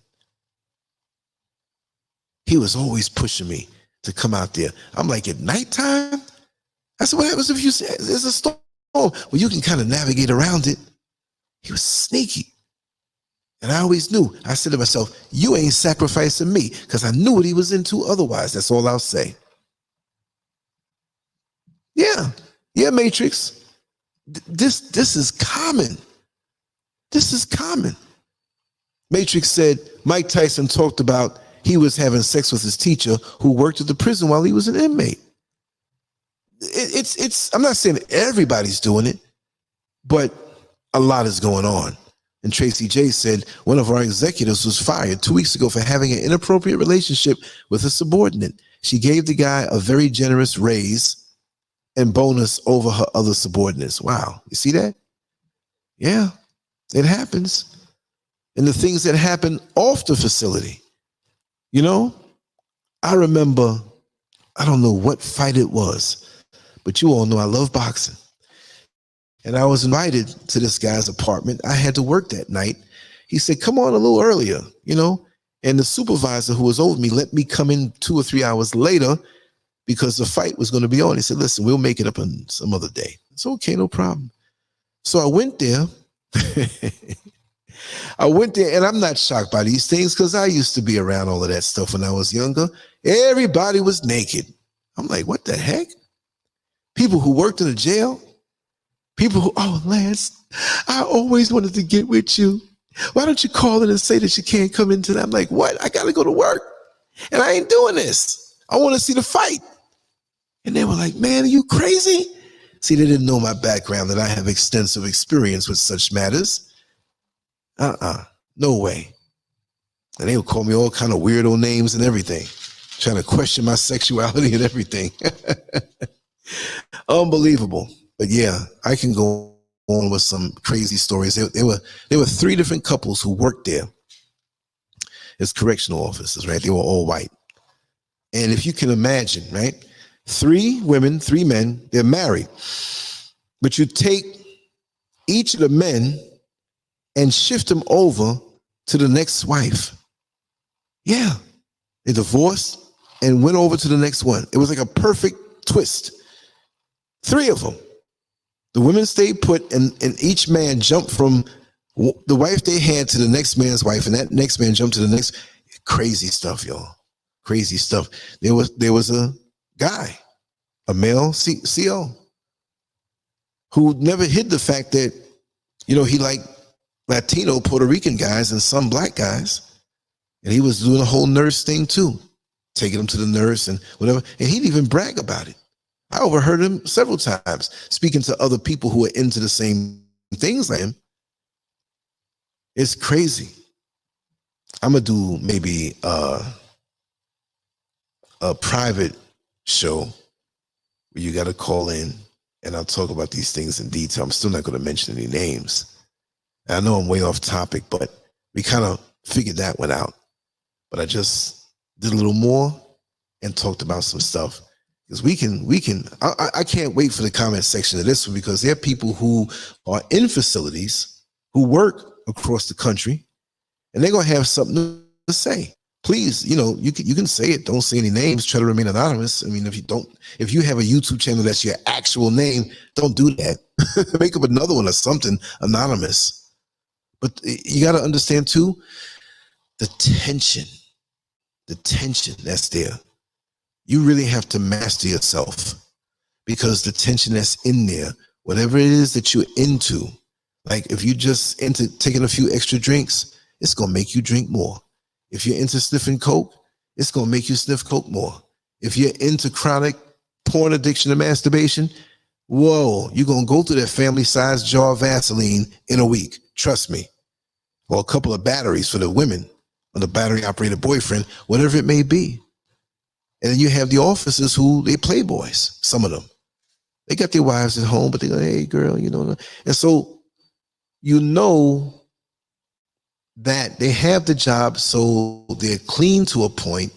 He was always pushing me to come out there. I'm like, at nighttime? I said, what happens if there's a storm? Well, you can kind of navigate around it. He was sneaky. And I always knew, I said to myself, you ain't sacrificing me, because I knew what he was into otherwise. That's all I'll say. Yeah, Matrix. This is common. This is common. Matrix said Mike Tyson talked about he was having sex with his teacher who worked at the prison while he was an inmate. I'm not saying everybody's doing it, But a lot is going on. And Tracy J said one of our executives was fired 2 weeks ago for having an inappropriate relationship with a subordinate. She gave the guy a very generous raise and bonus over her other subordinates. Wow. You see that? Yeah, it happens. And the things that happen off the facility. You know, I remember, I don't know what fight it was, but you all know I love boxing. And I was invited to this guy's apartment. I had to work that night. He said, come on a little earlier, you know, and the supervisor who was over me let me come in 2 or 3 hours later because the fight was going to be on. He said, listen, we'll make it up on some other day. It's okay, no problem. So I went there. I went there, and I'm not shocked by these things because I used to be around all of that stuff when I was younger. Everybody was naked. I'm like, what the heck? People who worked in the jail, people who, oh, Lance, I always wanted to get with you. Why don't you call in and say that you can't come in today? I'm like, what? I got to go to work, and I ain't doing this. I want to see the fight. And they were like, man, are you crazy? See, they didn't know my background, that I have extensive experience with such matters. No way. And they would call me all kind of weirdo names and everything, trying to question my sexuality and everything. Unbelievable. But yeah, I can go on with some crazy stories. There were 3 different couples who worked there as correctional officers, right? They were all white. And if you can imagine, right? 3 women, 3 men, they're married. But you take each of the men and shift them over to the next wife. Yeah, they divorced and went over to the next one. It was like a perfect twist. 3 of them. The women stayed put, and each man jumped from the wife they had to the next man's wife, and that next man jumped to the next. Crazy stuff, y'all. Crazy stuff. There was a guy, a male CO, who never hid the fact that, you know, he liked Latino, Puerto Rican guys and some black guys. And he was doing a whole nurse thing too, taking them to the nurse and whatever. And he'd even brag about it. I overheard him several times speaking to other people who are into the same things like him. It's crazy. I'm going to do maybe a private show where you got to call in and I'll talk about these things in detail. I'm still not going to mention any names. I know I'm way off topic, but we kind of figured that one out. But I just did a little more and talked about some stuff. Because I can't wait for the comment section of this one, because there are people who are in facilities who work across the country and they're going to have something to say. Please, you know, you can say it. Don't say any names. Try to remain anonymous. I mean, if you have a YouTube channel that's your actual name, don't do that. Make up another one or something anonymous. But you got to understand too, the tension that's there. You really have to master yourself, because the tension that's in there, whatever it is that you're into, like if you just into taking a few extra drinks, it's going to make you drink more. If you're into sniffing coke, it's going to make you sniff coke more. If you're into chronic porn addiction and masturbation, whoa, you're going to go through that family-sized jar of Vaseline in a week. Trust me. Or a couple of batteries for the women, or the battery-operated boyfriend, whatever it may be. And then you have the officers who, they playboys, some of them. They got their wives at home, but they go, hey, girl, you know. And so, you know that they have the job, so they're clean to a point.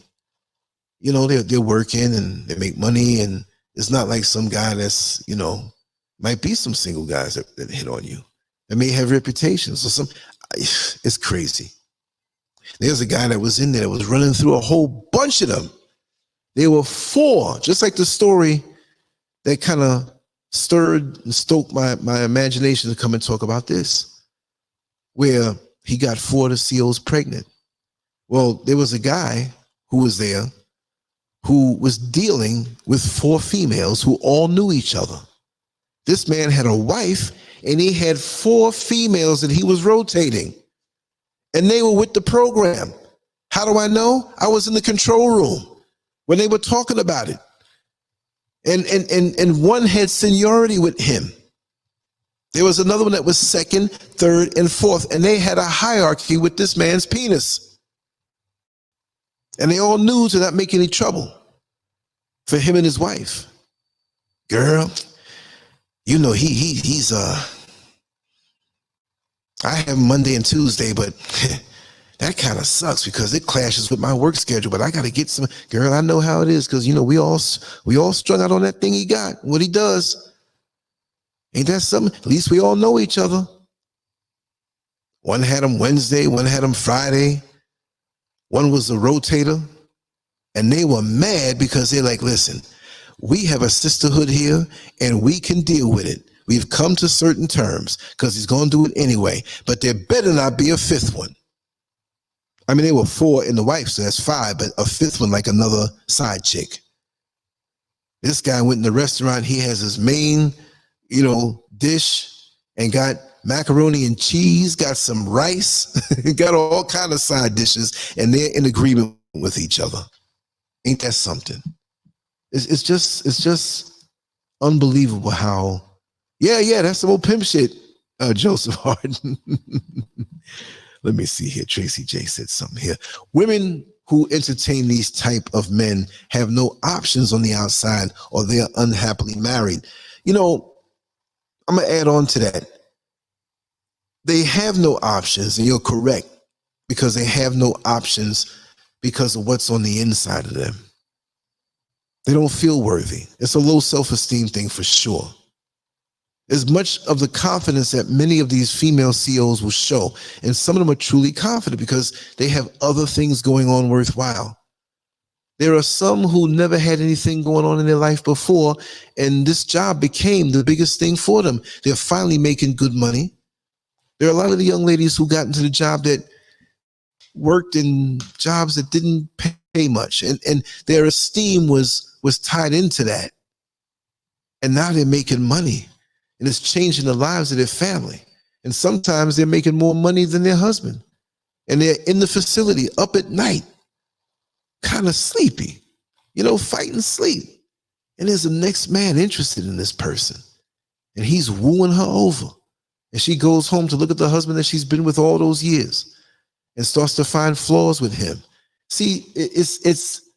You know, they're working and they make money, and it's not like some guy that's, you know, might be some single guys that hit on you. They may have reputations or some. It's crazy. There's a guy that was in there that was running through a whole bunch of them. There were 4, just like the story that kind of stirred and stoked my imagination to come and talk about this, where he got 4 of the COs pregnant. Well, there was a guy who was there who was dealing with 4 females who all knew each other. This man had a wife, and he had 4 females that he was rotating, and they were with the program. How do I know? I was in the control room when they were talking about it. And one had seniority with him. There was another one that was second, third, and fourth, and they had a hierarchy with this man's penis. And they all knew to not make any trouble for him and his wife. Girl, you know, he's I have Monday and Tuesday, but that kind of sucks because it clashes with my work schedule. But I got to get some. Girl, I know how it is because, you know, we all strung out on that thing he got, what he does. Ain't that something? At least we all know each other. One had him Wednesday, one had him Friday. One was a rotator. And they were mad because they're like, listen, we have a sisterhood here and we can deal with it. We've come to certain terms because he's going to do it anyway. But there better not be a fifth one. I mean, there were 4 in the wife, so that's 5, but a fifth one like another side chick. This guy went in the restaurant. He has his main, you know, dish and got macaroni and cheese, got some rice, got all kind of side dishes, and they're in agreement with each other. Ain't that something? It's just unbelievable how, yeah, that's some old pimp shit, Joseph Harden. Let me see here. Tracy J said something here. Women who entertain these type of men have no options on the outside or they're unhappily married. You know, I'm going to add on to that. They have no options, and you're correct, because they have no options because of what's on the inside of them. They don't feel worthy. It's a low self-esteem thing for sure. There's much of the confidence that many of these female CEOs will show, and some of them are truly confident because they have other things going on worthwhile. There are some who never had anything going on in their life before, and this job became the biggest thing for them. They're finally making good money. There are a lot of the young ladies who got into the job that worked in jobs that didn't pay much, and their esteem was tied into that. And now they're making money, and it's changing the lives of their family. And sometimes they're making more money than their husband, and they're in the facility up at night, kind of sleepy, you know, fighting sleep. And there's a next man interested in this person, and he's wooing her over. And she goes home to look at the husband that she's been with all those years and starts to find flaws with him. See, it's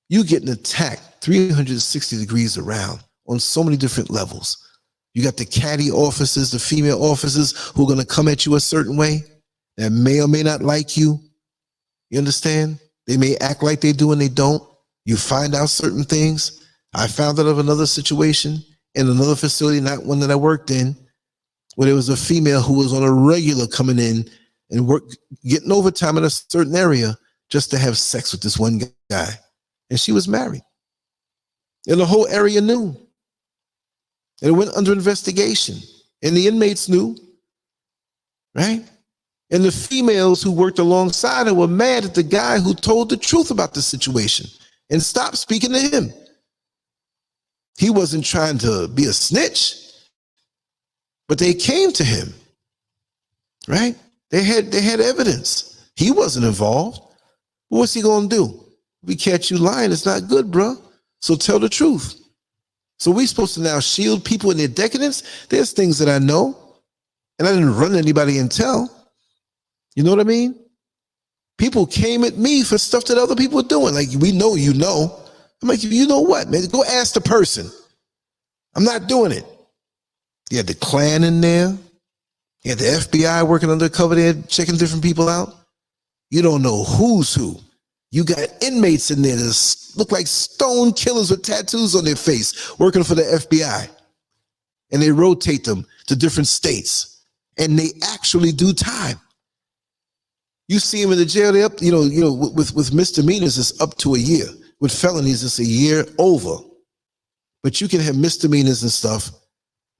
you getting attacked 360 degrees around on so many different levels. You got the catty officers, the female officers who are going to come at you a certain way that may or may not like you. You understand? They may act like they do and they don't. You find out certain things. I found out of another situation in another facility, not one that I worked in, where there was a female who was on a regular coming in and getting overtime in a certain area just to have sex with this one guy. And she was married. And the whole area knew. And it went under investigation. And the inmates knew, right? And the females who worked alongside her were mad at the guy who told the truth about the situation and stopped speaking to him. He wasn't trying to be a snitch, but they came to him, right? They had evidence. He wasn't involved. What's he gonna do? We catch you lying, it's not good, bro. So tell the truth. So we're supposed to now shield people in their decadence? There's things that I know, and I didn't run anybody and tell. You know what I mean? People came at me for stuff that other people were doing. Like, we know you know. I'm like, you know what, man? Go ask the person. I'm not doing it. You had the Klan in there. You had the FBI working undercover there, checking different people out. You don't know who's who. You got inmates in there that look like stone killers with tattoos on their face working for the FBI. And they rotate them to different states. And they actually do time. You see them in the jail, they're up, with misdemeanors, it's up to a year. With felonies, it's a year over. But you can have misdemeanors and stuff,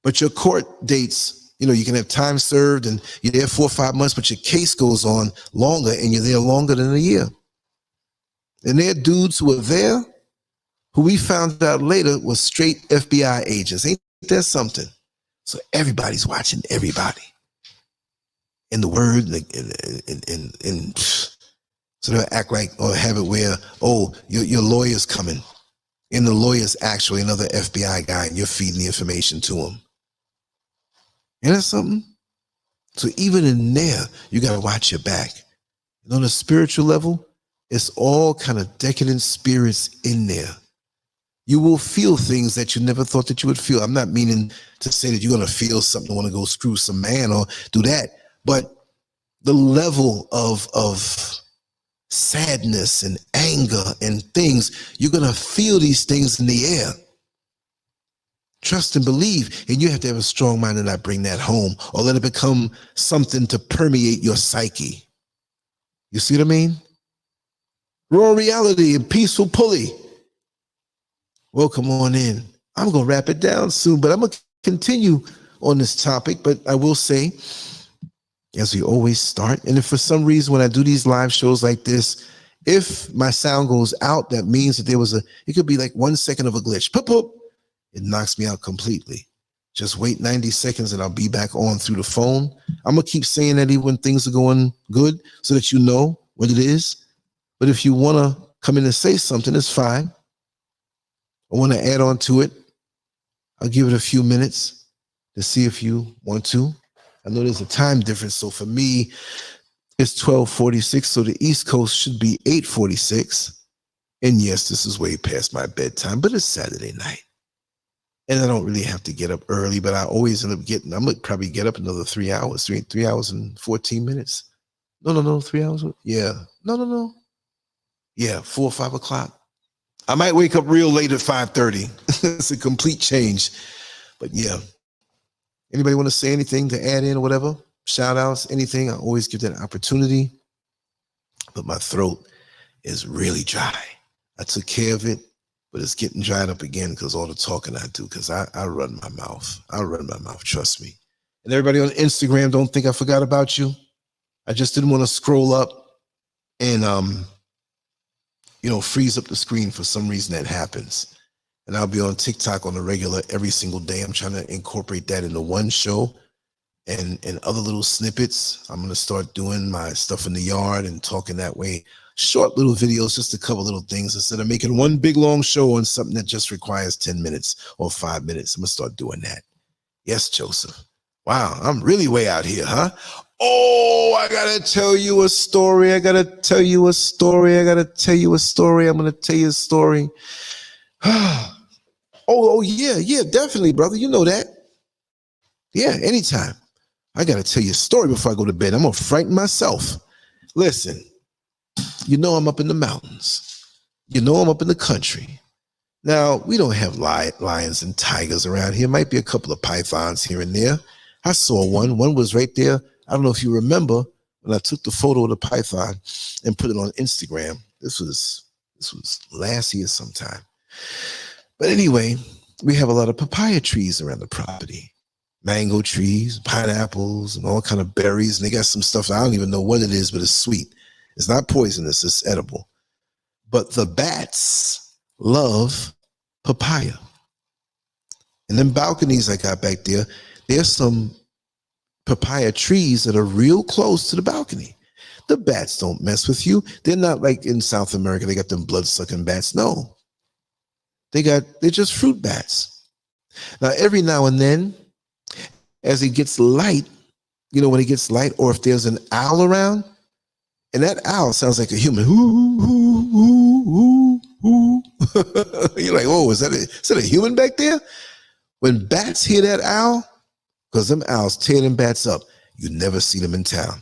but your court dates, you can have time served and you're there 4 or 5 months, but your case goes on longer and you're there longer than a year. And there are dudes who are there who we found out later was straight FBI agents. Ain't that something? So everybody's watching everybody. In the word, and so they'll act like, or have it where, oh, your lawyer's coming. And the lawyer's actually another FBI guy and you're feeding the information to him. And that's something. So even in there, you got to watch your back. And on a spiritual level, it's all kind of decadent spirits in there. You will feel things that you never thought that you would feel. I'm not meaning to say that you're going to feel something, want to go screw some man or do that. But the level of sadness and anger and things, you're going to feel these things in the air. Trust and believe, and you have to have a strong mind and not bring that home or let it become something to permeate your psyche. You see what I mean? Raw reality and peaceful pulley. Welcome on in. I'm going to wrap it down soon, but I'm going to continue on this topic. But I will say, as we always start, and if for some reason when I do these live shows like this, if my sound goes out, that means that there was it could be like 1 second of a glitch. Poop, poop. It knocks me out completely. Just wait 90 seconds and I'll be back on through the phone. I'm going to keep saying that even when things are going good so that you know what it is. But if you want to come in and say something, it's fine. I want to add on to it. I'll give it a few minutes to see if you want to. I know there's a time difference. So for me, it's 12:46. So the East Coast should be 8:46. And yes, this is way past my bedtime, but it's Saturday night. And I don't really have to get up early, but I always end up I'm going to probably get up another 3 hours, 3 hours and 14 minutes. No, 3 hours. Yeah. No. Yeah, 4 or 5 o'clock. I might wake up real late at 5:30. It's a complete change. But yeah. Anybody want to say anything to add in or whatever? Shout outs, anything? I always give that opportunity. But my throat is really dry. I took care of it. But it's getting dried up again because all the talking I do, because I run my mouth. I run my mouth, trust me. And everybody on Instagram, don't think I forgot about you. I just didn't want to scroll up and, freeze up the screen. For some reason that happens. And I'll be on TikTok on the regular every single day. I'm trying to incorporate that into one show and other little snippets. I'm going to start doing my stuff in the yard and talking that way. Short little videos just to cover little things instead of making one big long show on something that just requires 10 minutes or 5 minutes. I'm going to start doing that. Yes, Joseph. Wow, I'm really way out here, huh? Oh, I got to tell you a story. I'm going to tell you a story. I'm going to tell you a story. Oh, yeah, definitely, brother. You know that. Yeah, anytime. I got to tell you a story before I go to bed. I'm going to frighten myself. Listen. You know I'm up in the mountains. You know I'm up in the country. Now, we don't have lions and tigers around here. Might be a couple of pythons here and there. I saw one. One was right there. I don't know if you remember when I took the photo of the python and put it on Instagram. This was last year sometime. But anyway, we have a lot of papaya trees around the property. Mango trees, pineapples, and all kind of berries. And they got some stuff, I don't even know what it is, but it's sweet. It's not poisonous, it's edible. But the bats love papaya. And them balconies I got back there, there's some papaya trees that are real close to the balcony. The bats don't mess with you. They're not like in South America, they got them blood-sucking bats. No. They're just fruit bats. Now, every now and then, as it gets light, when it gets light, or if there's an owl around, and that owl sounds like a human. You're like, oh, is that a human back there? When bats hear that owl, because them owls tear them bats up, you never see them in town.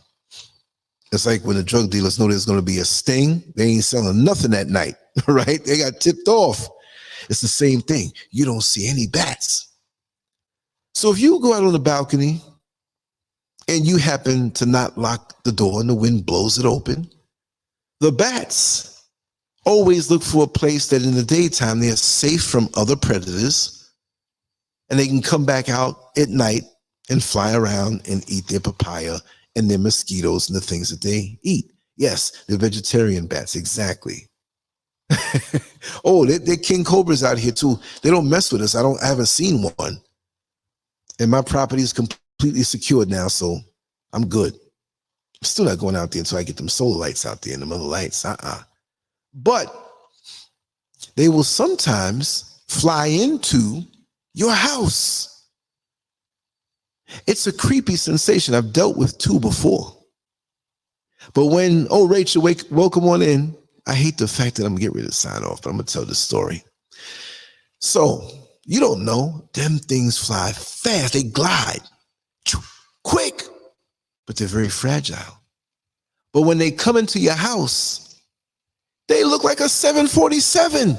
It's like when the drug dealers know there's going to be a sting, they ain't selling nothing that night, right? They got tipped off. It's the same thing. You don't see any bats. So if you go out on the balcony and you happen to not lock the door and the wind blows it open, the bats always look for a place that in the daytime they're safe from other predators and they can come back out at night and fly around and eat their papaya and their mosquitoes and the things that they eat. Yes, they're vegetarian bats, exactly. Oh, they're king cobras out here too. They don't mess with us. I haven't seen one. And my property is completely secured now, so I'm good. I'm still not going out there until I get them solar lights out there and them other lights. But they will sometimes fly into your house. It's a creepy sensation. I've dealt with two before. But when, oh, Rachel, welcome on in. I hate the fact that I'm getting ready to sign off, but I'm going to tell the story. So, you don't know, them things fly fast. They glide quick, but they're very fragile. But when they come into your house, they look like a 747.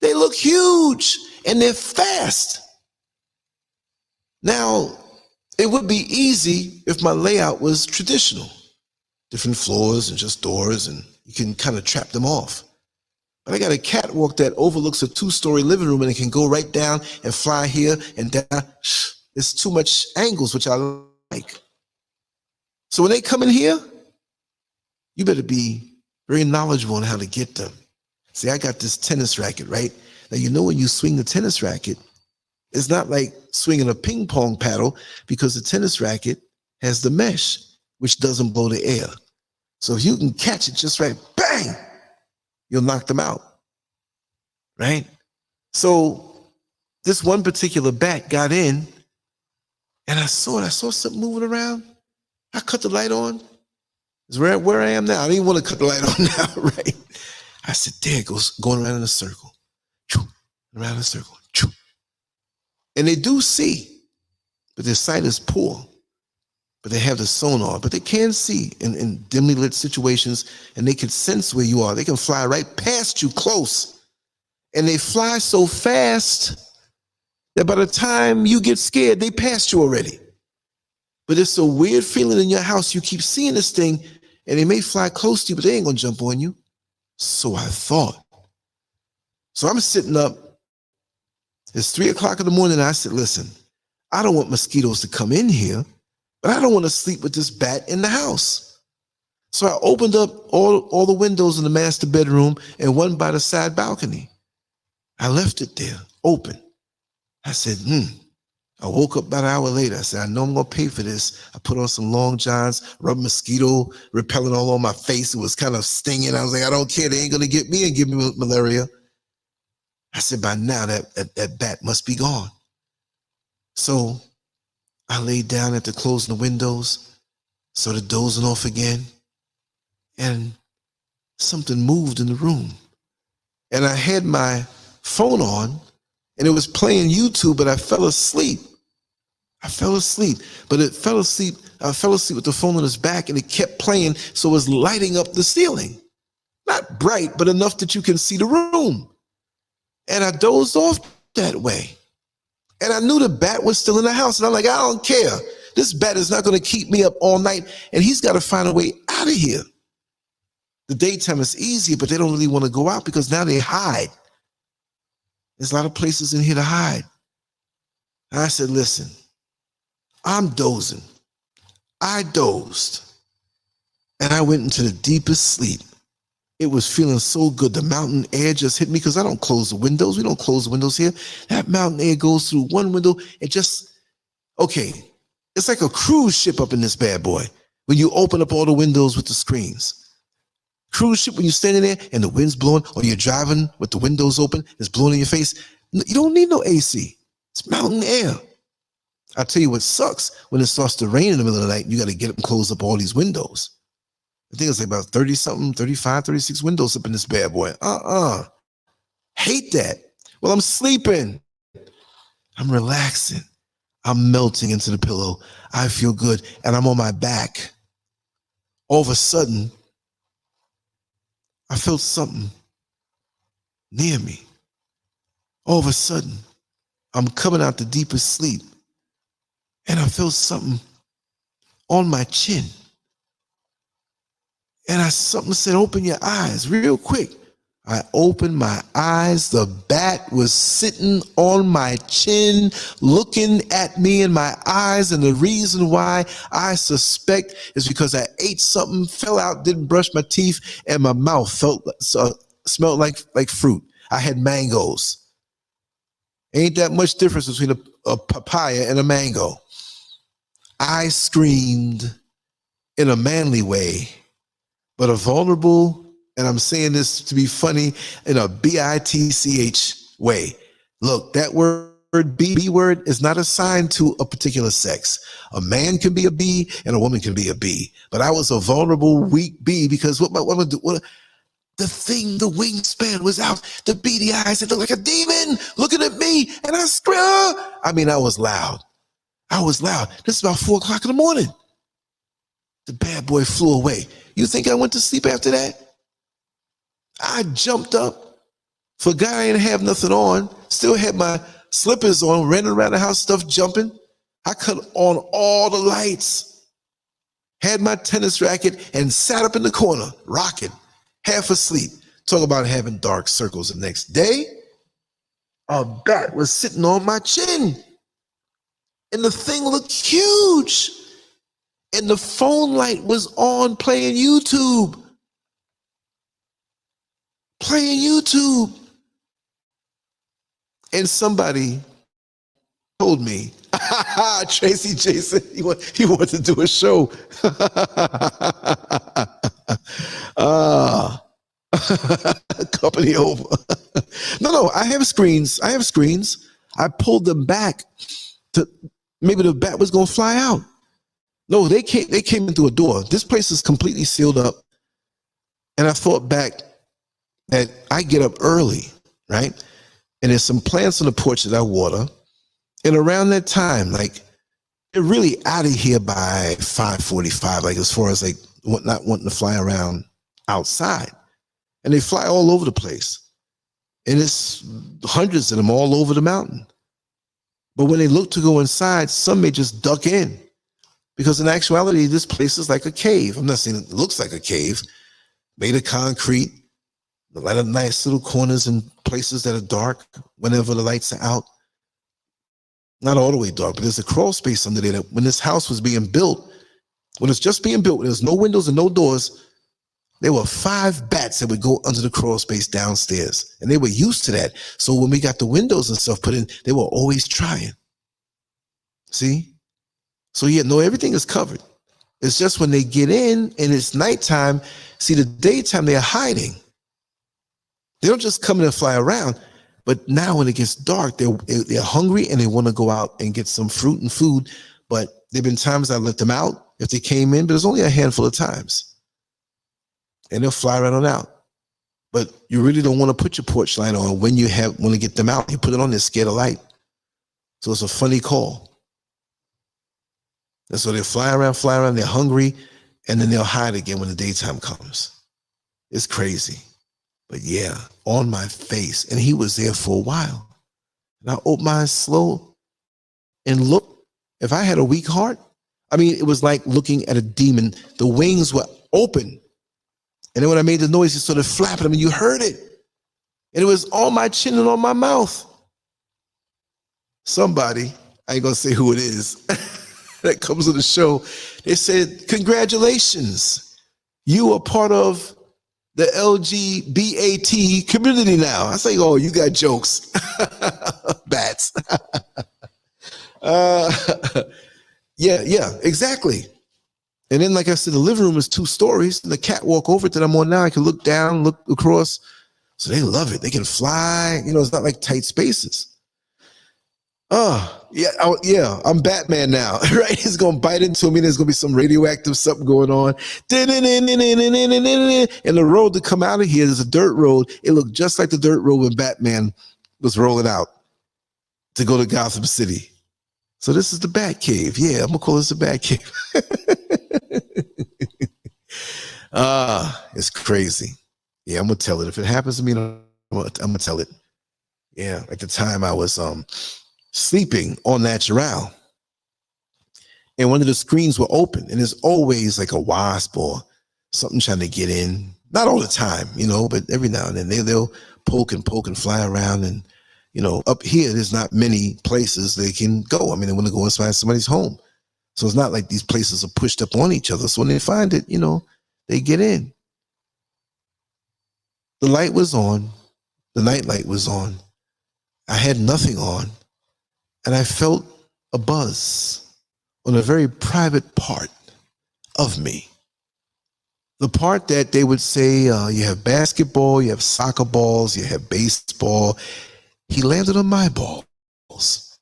They look huge and they're fast. Now, it would be easy if my layout was traditional. Different floors and just doors, and you can kind of trap them off. But I got a catwalk that overlooks a 2-story living room and it can go right down and fly here and down. There's too much angles, which I like. So when they come in here, you better be very knowledgeable on how to get them. See, I got this tennis racket, right? Now, you know when you swing the tennis racket, it's not like swinging a ping pong paddle because the tennis racket has the mesh, which doesn't blow the air. So if you can catch it just right, bang, you'll knock them out, right? So this one particular bat got in and I saw something moving around. I cut the light on. It's where I am now. I didn't want to cut the light on now, right? I said, there it goes, going around in a circle. Around in a circle. And they do see, but their sight is poor. But they have the sonar, but they can see in dimly lit situations, and they can sense where you are. They can fly right past you close. And they fly so fast that by the time you get scared, they passed you already. But it's a weird feeling in your house. You keep seeing this thing, and they may fly close to you, but they ain't gonna jump on you. So I thought. So I'm sitting up. It's 3 o'clock in the morning, and I said, listen, I don't want mosquitoes to come in here, but I don't want to sleep with this bat in the house. So I opened up all the windows in the master bedroom and one by the side balcony. I left it there, open. I said, I woke up about an hour later. I said, I know I'm going to pay for this. I put on some long johns, rubbed mosquito repellent all on my face. It was kind of stinging. I was like, I don't care. They ain't going to get me and give me malaria. I said, by now that bat must be gone. So I laid down after closing the windows, started dozing off again, and something moved in the room. And I had my phone on, and it was playing YouTube, but I fell asleep. I fell asleep with the phone on its back, and it kept playing, so it was lighting up the ceiling. Not bright, but enough that you can see the room. And I dozed off that way. And I knew the bat was still in the house. And I'm like, I don't care. This bat is not going to keep me up all night. And he's got to find a way out of here. The daytime is easier, but they don't really want to go out because now they hide. There's a lot of places in here to hide. And I said, listen, I'm dozing. I dozed. And I went into the deepest sleep. It was feeling so good. The mountain air just hit me because I don't close the windows. We don't close the windows here. That mountain air goes through one window. It just, okay. It's like a cruise ship up in this bad boy when you open up all the windows with the screens. Cruise ship when you're standing there and the wind's blowing, or you're driving with the windows open, it's blowing in your face. You don't need no AC. It's mountain air. I'll tell you what sucks when it starts to rain in the middle of the night. You got to get up and close up all these windows. I think it's like about 30 something, 35, 36 windows up in this bad boy. Hate that. Well, I'm sleeping. I'm relaxing. I'm melting into the pillow. I feel good. And I'm on my back. All of a sudden, I felt something near me. All of a sudden, I'm coming out the deepest sleep. And I felt something on my chin. And something said, open your eyes real quick. I opened my eyes. The bat was sitting on my chin, looking at me in my eyes. And the reason why I suspect is because I ate something, fell out, didn't brush my teeth, and my mouth smelled like fruit. I had mangoes. Ain't that much difference between a papaya and a mango. I screamed in a manly way, but a vulnerable, and I'm saying this to be funny, in a bitch way. Look, that word B word is not assigned to a particular sex. A man can be a B and a woman can be a B. But I was a vulnerable, weak B because the wingspan was out. The beady eyes, it looked like a demon looking at me, and I screamed. I mean, I was loud. This is about 4 o'clock in the morning. The bad boy flew away. You think I went to sleep after that? I jumped up, forgot I didn't have nothing on, still had my slippers on, running around the house, stuff jumping. I cut on all the lights, had my tennis racket, and sat up in the corner, rocking, half asleep. Talk about having dark circles. The next day, a bat was sitting on my chin, and the thing looked huge, and the phone light was on playing YouTube. And somebody told me, Tracy Jason, he wanted to do a show. Company over. No, I have screens. I pulled them back to maybe the bat was going to fly out. No, they came in through a door. This place is completely sealed up. And I thought back that I get up early, right? And there's some plants on the porch that I water. And around that time, like, they're really out of here by 5:45, like as far as like not wanting to fly around outside. And they fly all over the place. And it's hundreds of them all over the mountain. But when they look to go inside, some may just duck in. Because in actuality, this place is like a cave. I'm not saying it looks like a cave, made of concrete, a lot of nice little corners and places that are dark whenever the lights are out. Not all the way dark, but there's a crawl space under there that when this house was being built, when it's just being built, there's no windows and no doors, there were 5 bats that would go under the crawl space downstairs. And they were used to that. So when we got the windows and stuff put in, they were always trying. See? So yeah, no, everything is covered. It's just when they get in and it's nighttime, see, the daytime they're hiding. They don't just come in and fly around, but now when it gets dark, they're hungry and they want to go out and get some fruit and food. But there've been times I let them out if they came in, but it's only a handful of times. And they'll fly right on out. But you really don't want to put your porch light on when you want to get them out. You put it on, they're scared of light. So it's a funny call. And so they fly around, they're hungry, and then they'll hide again when the daytime comes. It's crazy. But yeah, on my face. And he was there for a while. And I opened my eyes slow and looked. If I had a weak heart, I mean, it was like looking at a demon. The wings were open. And then when I made the noise, he started flapping them, and you heard it. And it was on my chin and on my mouth. Somebody, I ain't gonna say who it is, that comes on the show, they said, congratulations, you are part of the LGBT community now. I say, oh, you got jokes. Bats. Yeah, exactly. And then, like I said, the living room is 2 stories, and the catwalk over that I'm on now, I can look down, look across. So they love it. They can fly. You know, it's not like tight spaces. Yeah, I'm Batman now, right? He's going to bite into me. There's going to be some radioactive something going on. And the road to come out of here is a dirt road. It looked just like the dirt road when Batman was rolling out to go to Gotham City. So this is the Bat Cave. Yeah, I'm going to call this the Bat Cave. It's crazy. Yeah, I'm going to tell it. If it happens to me, I'm going to tell it. Yeah, at the time I was sleeping on Natural, and one of the screens were open, and there's always like a wasp or something trying to get in. Not all the time, you know, but every now and then they'll poke and fly around. And, you know, up here, there's not many places they can go. I mean, they want to go inside somebody's home. So it's not like these places are pushed up on each other. So when they find it, you know, they get in. The light was on. The night light was on. I had nothing on. And I felt a buzz on a very private part of me. The part that they would say, you have basketball, you have soccer balls, you have baseball. He landed on my balls.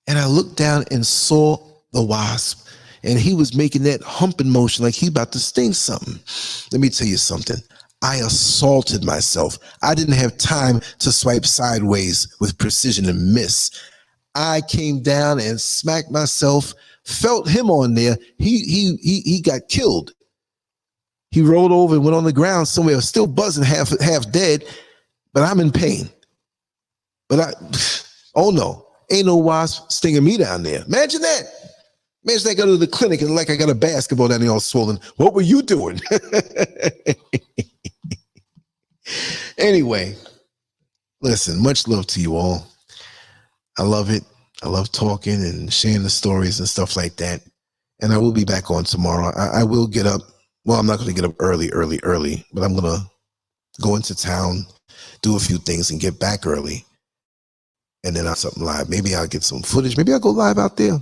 And I looked down and saw the wasp, and he was making that humping motion like he about to sting something. Let me tell you something. I assaulted myself. I didn't have time to swipe sideways with precision and miss. I came down and smacked myself, felt him on there. He got killed. He rolled over and went on the ground somewhere, still buzzing, half dead, but I'm in pain. But oh no, ain't no wasp stinging me down there. Imagine that. Imagine I go to the clinic and like I got a basketball down there all swollen. What were you doing? Anyway, listen, much love to you all. I love it. I love talking and sharing the stories and stuff like that. And I will be back on tomorrow. I will get up. Well, I'm not going to get up early, but I'm going to go into town, do a few things and get back early. And then I'll something live. Maybe I'll get some footage. Maybe I'll go live out there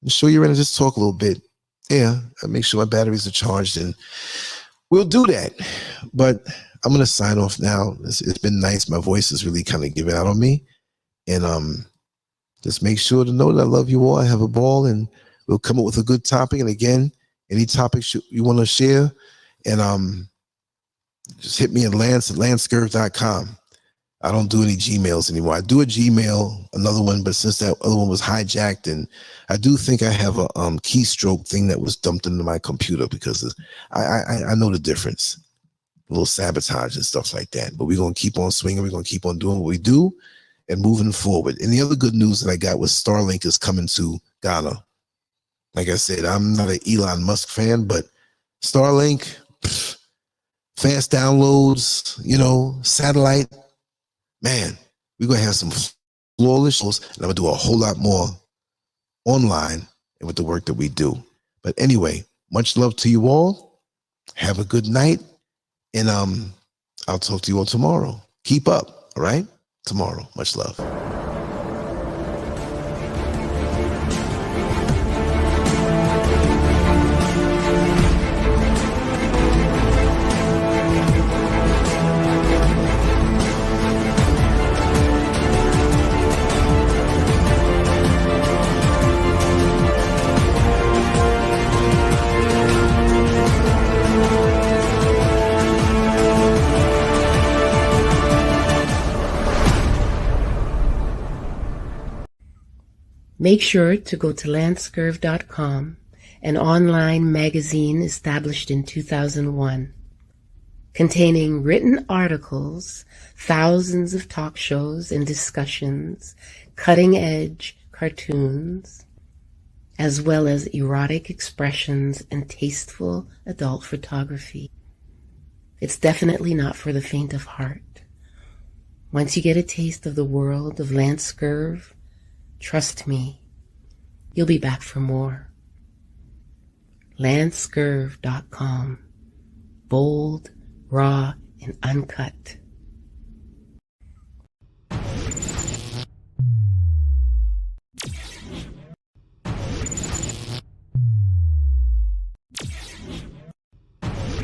and show you around and just talk a little bit. Yeah, I'll make sure my batteries are charged and we'll do that. But I'm going to sign off now. It's been nice. My voice is really kind of giving out on me. And just make sure to know that I love you all. I have a ball and we'll come up with a good topic. And again, any topics you want to share, and just hit me at Lancescurv.com. I don't do any Gmails anymore. I do a Gmail, another one, but since that other one was hijacked, and I do think I have a keystroke thing that was dumped into my computer because I know the difference. A little sabotage and stuff like that. But we're going to keep on swinging. We're going to keep on doing what we do and moving forward. And the other good news that I got was Starlink is coming to Ghana. Like I said, I'm not an Elon Musk fan, but Starlink, fast downloads, satellite, man, we're going to have some flawless shows, and I'm going to do a whole lot more online and with the work that we do. But anyway, much love to you all. Have a good night, and I'll talk to you all tomorrow. Keep up, all right? Tomorrow. Much love. Make sure to go to Lancescurv.com, an online magazine established in 2001, containing written articles, thousands of talk shows and discussions, cutting-edge cartoons, as well as erotic expressions and tasteful adult photography. It's definitely not for the faint of heart. Once you get a taste of the world of Lancescurv, trust me, you'll be back for more. Lancescurv.com. Bold, raw, and uncut.